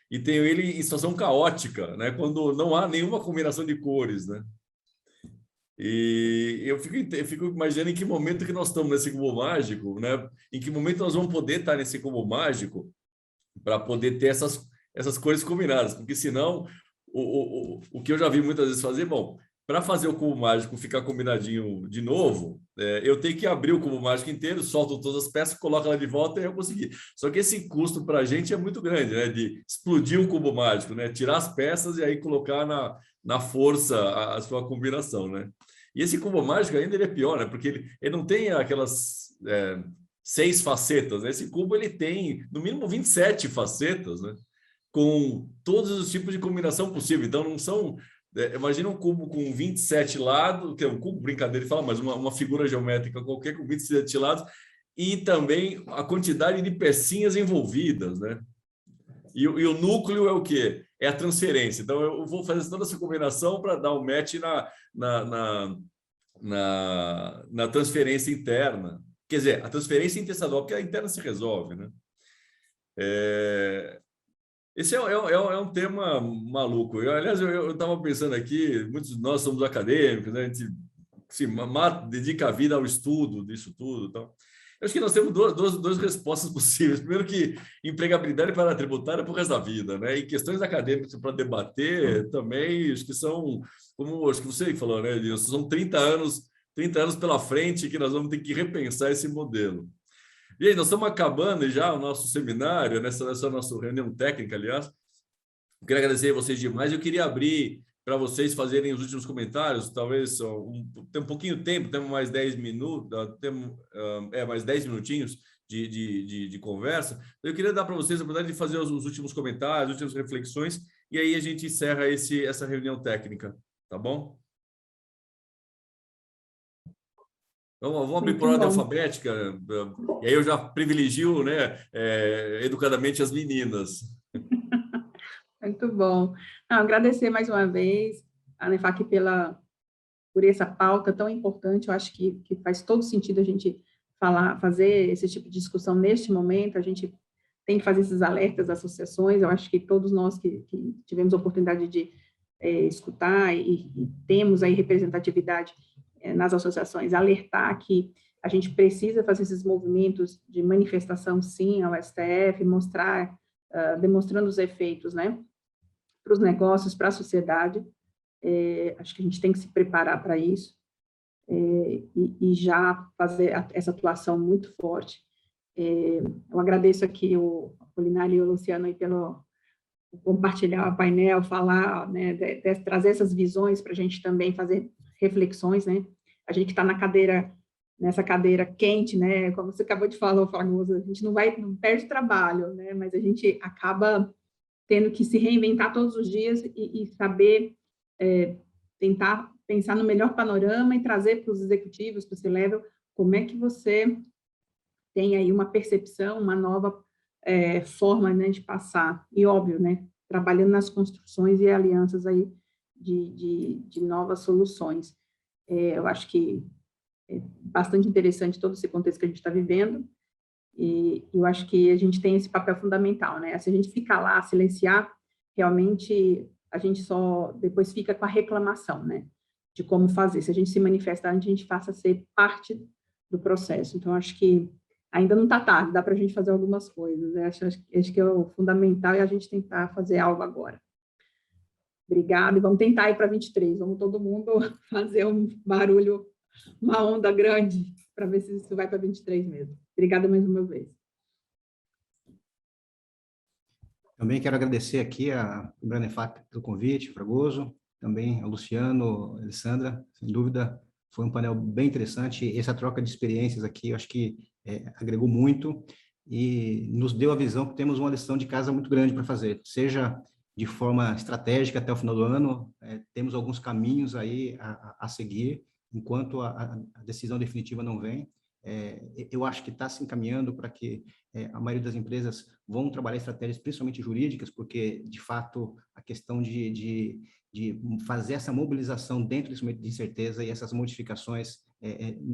E tenho ele em situação caótica, né? Quando não há nenhuma combinação de cores, né? E eu fico imaginando em que momento que nós estamos nesse cubo mágico, né? Em que momento nós vamos poder estar nesse cubo mágico para poder ter essas cores combinadas, porque senão o que eu já vi muitas vezes fazer, bom, para fazer o cubo mágico ficar combinadinho de novo, eu tenho que abrir o cubo mágico inteiro, solto todas as peças, coloco ela de volta e eu consegui. Só que esse custo para a gente é muito grande, né? De explodir o cubo mágico, né? Tirar as peças e aí colocar na força a sua combinação, né? E esse cubo mágico ainda ele é pior, né? Porque ele não tem aquelas 6 facetas, né? Esse cubo ele tem no mínimo 27 facetas, né? Com todos os tipos de combinação possível. Então não são... imagina um cubo com 27 lados, que é um cubo, brincadeira, fala, mas uma figura geométrica qualquer com 27 lados, e também a quantidade de pecinhas envolvidas, né? E o núcleo é o quê? é a transferência. Então, eu vou fazer toda essa combinação para dar um match na transferência interna. Quer dizer, a transferência interestadual, porque a interna se resolve, né? Esse é um tema maluco. Aliás, eu estava pensando aqui, muitos de nós somos acadêmicos, né? A gente se dedica a vida ao estudo disso tudo. Então, eu acho que nós temos duas respostas possíveis. Primeiro, que empregabilidade para a tributária é para o resto da vida, né? E questões acadêmicas para debater também, acho que são, como acho que você falou, né, Edilson, são 30 anos pela frente que nós vamos ter que repensar esse modelo. E aí, nós estamos acabando já o nosso seminário, nessa nossa reunião técnica, aliás. Eu queria agradecer a vocês demais. Eu queria abrir para vocês fazerem os últimos comentários, talvez tem um pouquinho de tempo, temos mais 10 minutos, temos mais 10 minutinhos de conversa. Eu queria dar para vocês a oportunidade de fazer os últimos comentários, as últimas reflexões, e aí a gente encerra essa reunião técnica, tá bom? Então, vamos abrir por ordem alfabética, e aí eu já privilegio, né, educadamente as meninas. Muito bom. Não, agradecer mais uma vez a ANEFAC por essa pauta tão importante. Eu acho que faz todo sentido a gente fazer esse tipo de discussão neste momento. A gente tem que fazer esses alertas às associações. Eu acho que todos nós que tivemos a oportunidade de escutar e temos aí representatividade nas associações, alertar que a gente precisa fazer esses movimentos de manifestação, sim, ao STF, mostrar, demonstrando os efeitos, né, para os negócios, para a sociedade. Acho que a gente tem que se preparar para isso e já fazer essa atuação muito forte. Eu agradeço aqui o Apolinário e o Luciano aí pelo compartilhar o painel, falar, né, trazer essas visões para a gente também fazer reflexões, né? A gente que está nessa cadeira quente, né? Como você acabou de falar, Fragoso, a gente não perde trabalho, né? Mas a gente acaba tendo que se reinventar todos os dias e saber tentar pensar no melhor panorama e trazer para os executivos, para o C-Level, como é que você tem aí uma percepção, uma nova forma, né, de passar. E, óbvio, né, trabalhando nas construções e alianças aí de novas soluções. Eu acho que é bastante interessante todo esse contexto que a gente está vivendo, e eu acho que a gente tem esse papel fundamental, né? Se a gente ficar lá, silenciar, realmente a gente só depois fica com a reclamação, né? De como fazer. Se a gente se manifesta, a gente passa a ser parte do processo. Então, acho que ainda não está tarde, dá para a gente fazer algumas coisas. Acho que é o fundamental, e a gente tentar fazer algo agora. Obrigada, e vamos tentar ir para 23. Vamos todo mundo fazer um barulho, uma onda grande, para ver se isso vai para 23 mesmo. Obrigada mais uma vez. Também quero agradecer aqui a ANEFAC pelo convite, Fragoso, também a Luciano, a Alessandra, sem dúvida, foi um painel bem interessante. Essa troca de experiências aqui, eu acho que agregou muito e nos deu a visão que temos uma lição de casa muito grande para fazer, seja de forma estratégica até o final do ano, temos alguns caminhos aí a seguir, enquanto a decisão definitiva não vem. Eu acho que está se encaminhando para que a maioria das empresas vão trabalhar estratégias, principalmente jurídicas, porque, de fato, a questão de fazer essa mobilização dentro desse momento de incerteza e essas modificações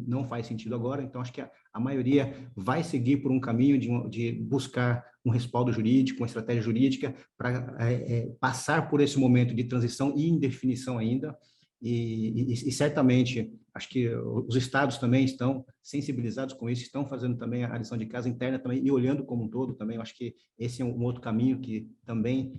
não faz sentido agora. Então, acho que a maioria vai seguir por um caminho de buscar um respaldo jurídico, uma estratégia jurídica, para passar por esse momento de transição e indefinição ainda. E certamente, acho que os estados também estão sensibilizados com isso, estão fazendo também a lição de casa interna também e olhando como um todo também. Eu acho que esse é um outro caminho que também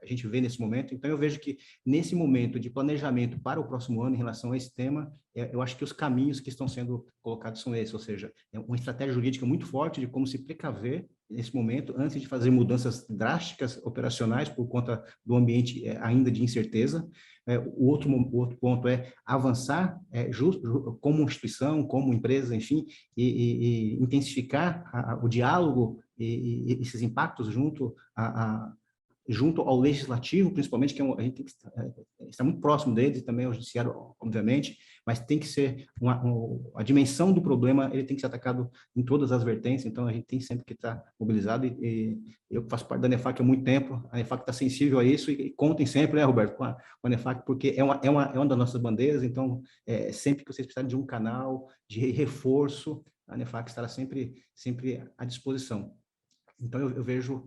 a gente vê nesse momento. Então, eu vejo que nesse momento de planejamento para o próximo ano em relação a esse tema, eu acho que os caminhos que estão sendo colocados são esses, ou seja, é uma estratégia jurídica muito forte de como se precaver nesse momento, antes de fazer mudanças drásticas operacionais por conta do ambiente ainda de incerteza. O outro ponto é avançar como instituição, como empresa, enfim, e intensificar o diálogo e esses impactos junto junto ao legislativo, principalmente, que a gente tem que estar muito próximo deles, e também ao judiciário, obviamente, mas tem que ser a dimensão do problema, ele tem que ser atacado em todas as vertentes, então a gente tem sempre que estar mobilizado, e eu faço parte da NEFAC há muito tempo, a NEFAC está sensível a isso, e contem sempre, né, Roberto, com a NEFAC, porque é uma das nossas bandeiras, então, sempre que vocês precisarem de um canal de reforço, a NEFAC estará sempre à disposição. Então, eu vejo,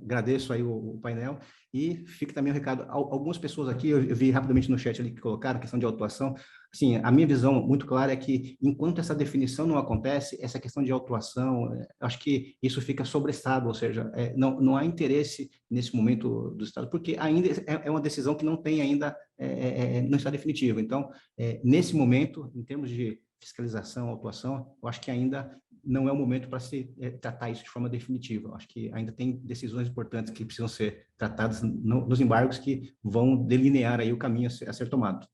agradeço aí o painel, e fica também o recado. Algumas pessoas aqui, eu vi rapidamente no chat ali que colocaram, questão de autuação. Assim, a minha visão muito clara é que, enquanto essa definição não acontece, essa questão de autuação, acho que isso fica sobressado, ou seja, não há interesse nesse momento do Estado, porque ainda é uma decisão que não tem ainda, não está definitiva. Então, nesse momento, em termos de fiscalização, autuação, eu acho que ainda não é o momento para se tratar isso de forma definitiva. Eu acho que ainda tem decisões importantes que precisam ser tratadas nos embargos, que vão delinear aí o caminho a ser tomado.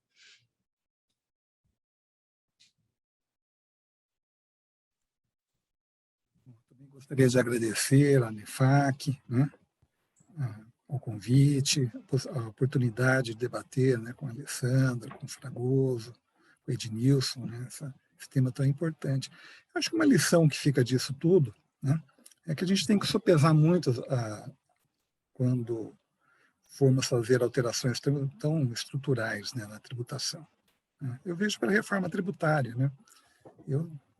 Também gostaria de agradecer à NEFAC, né, o convite, a oportunidade de debater, né, com a Alessandra, com o Fragoso, com o Ednilson, né, esse tema tão importante. Eu acho que uma lição que fica disso tudo, né, é que a gente tem que sopesar muito quando formos fazer alterações tão estruturais, né, na tributação. Eu vejo pela reforma tributária, né?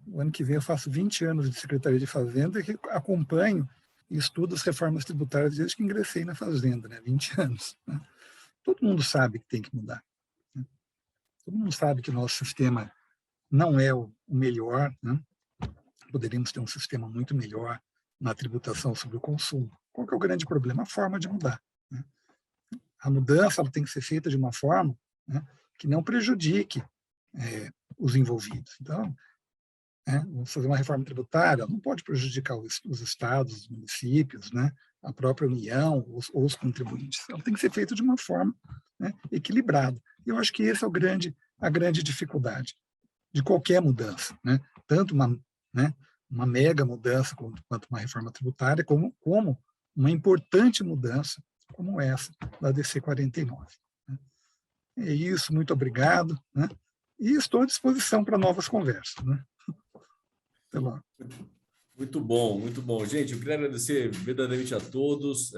O ano que vem eu faço 20 anos de Secretaria de Fazenda e acompanho e estudo as reformas tributárias desde que ingressei na Fazenda, né? 20 anos. Né? Todo mundo sabe que tem que mudar. Né? Todo mundo sabe que o nosso sistema não é o melhor, né? Poderíamos ter um sistema muito melhor na tributação sobre o consumo. Qual que é o grande problema? A forma de mudar. Né? A mudança ela tem que ser feita de uma forma, né, que não prejudique os envolvidos. Então, vamos fazer uma reforma tributária, não pode prejudicar os estados, os municípios, né, a própria União, ou os contribuintes. Ela tem que ser feita de uma forma, né, equilibrada. E eu acho que essa é a grande dificuldade de qualquer mudança, né? Tanto uma mega mudança quanto uma reforma tributária, como uma importante mudança como essa da DC 49. Né? É isso, muito obrigado, né? E estou à disposição para novas conversas. Né? Até logo. Muito bom, muito bom. Gente, eu queria agradecer verdadeiramente a todos.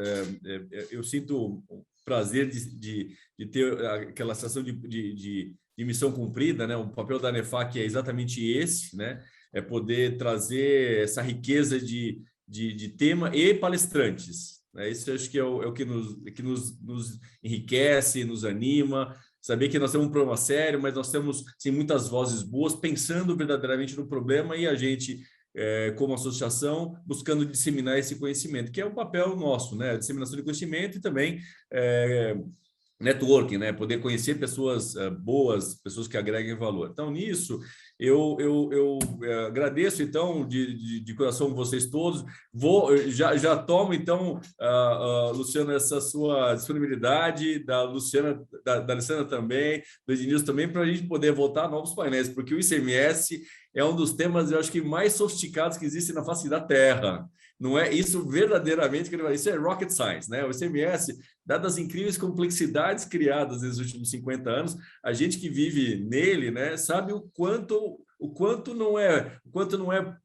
Eu sinto o prazer de ter aquela sensação de missão cumprida, né? O papel da NEFAC é exatamente esse, né? É poder trazer essa riqueza de tema e palestrantes. Né? Isso eu acho que é o que nos enriquece, nos anima. Saber que nós temos um problema sério, mas nós temos sim, muitas vozes boas pensando verdadeiramente no problema e a gente, como associação, buscando disseminar esse conhecimento, que é o papel nosso, né? Disseminação de conhecimento e também networking, né? Poder conhecer pessoas boas, pessoas que agreguem valor. Então, nisso, eu agradeço, então, de coração vocês todos. Já tomo, então, Luciano, essa sua disponibilidade, da Luciana, da Alessandra também, do Ednilson também, para a gente poder voltar a novos painéis, porque o ICMS é um dos temas, eu acho que mais sofisticados que existem na face da Terra. Não é isso verdadeiramente, isso é rocket science, né? O ICMS, dadas as incríveis complexidades criadas nesses últimos 50 anos, a gente que vive nele, né, sabe o quanto não é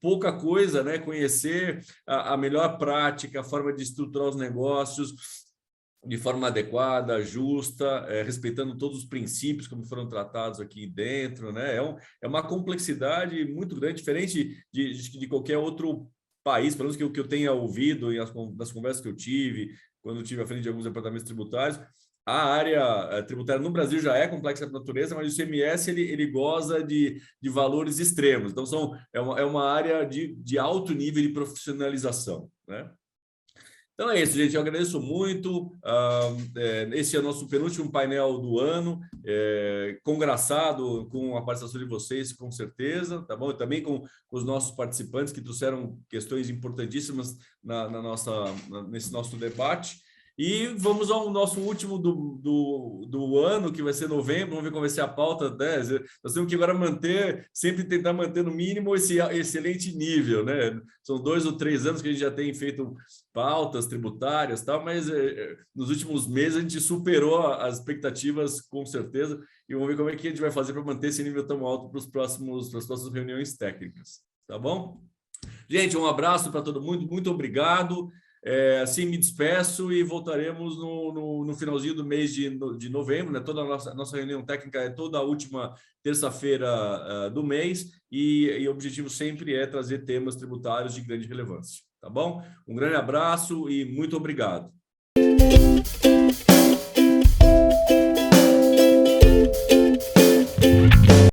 pouca coisa, né? Conhecer a melhor prática, a forma de estruturar os negócios de forma adequada, justa, respeitando todos os princípios como foram tratados aqui dentro, né? É uma complexidade muito grande, diferente de qualquer outro país, pelo menos que eu tenha ouvido nas conversas que eu tive, quando eu tive à frente de alguns departamentos tributários. A área tributária no Brasil já é complexa por natureza, mas o ICMS ele goza de valores extremos. Então, é uma área de alto nível de profissionalização, né? Então é isso, gente. Eu agradeço muito. Esse é o nosso penúltimo painel do ano. Congraçado com a participação de vocês, com certeza, tá bom? E também com os nossos participantes que trouxeram questões importantíssimas nesse nosso debate. E vamos ao nosso último do ano, que vai ser novembro. Vamos ver como vai ser a pauta, né? Nós temos que agora tentar manter no mínimo esse excelente nível, né? São 2 ou 3 anos que a gente já tem feito pautas tributárias, tal, mas nos últimos meses a gente superou as expectativas, com certeza, e vamos ver como é que a gente vai fazer para manter esse nível tão alto para as próximas reuniões técnicas, tá bom? Gente, um abraço para todo mundo, muito obrigado. Assim me despeço e voltaremos no finalzinho do mês de novembro, né? Toda a nossa reunião técnica é toda a última terça-feira do mês e o objetivo sempre é trazer temas tributários de grande relevância, tá bom? Um grande abraço e muito obrigado.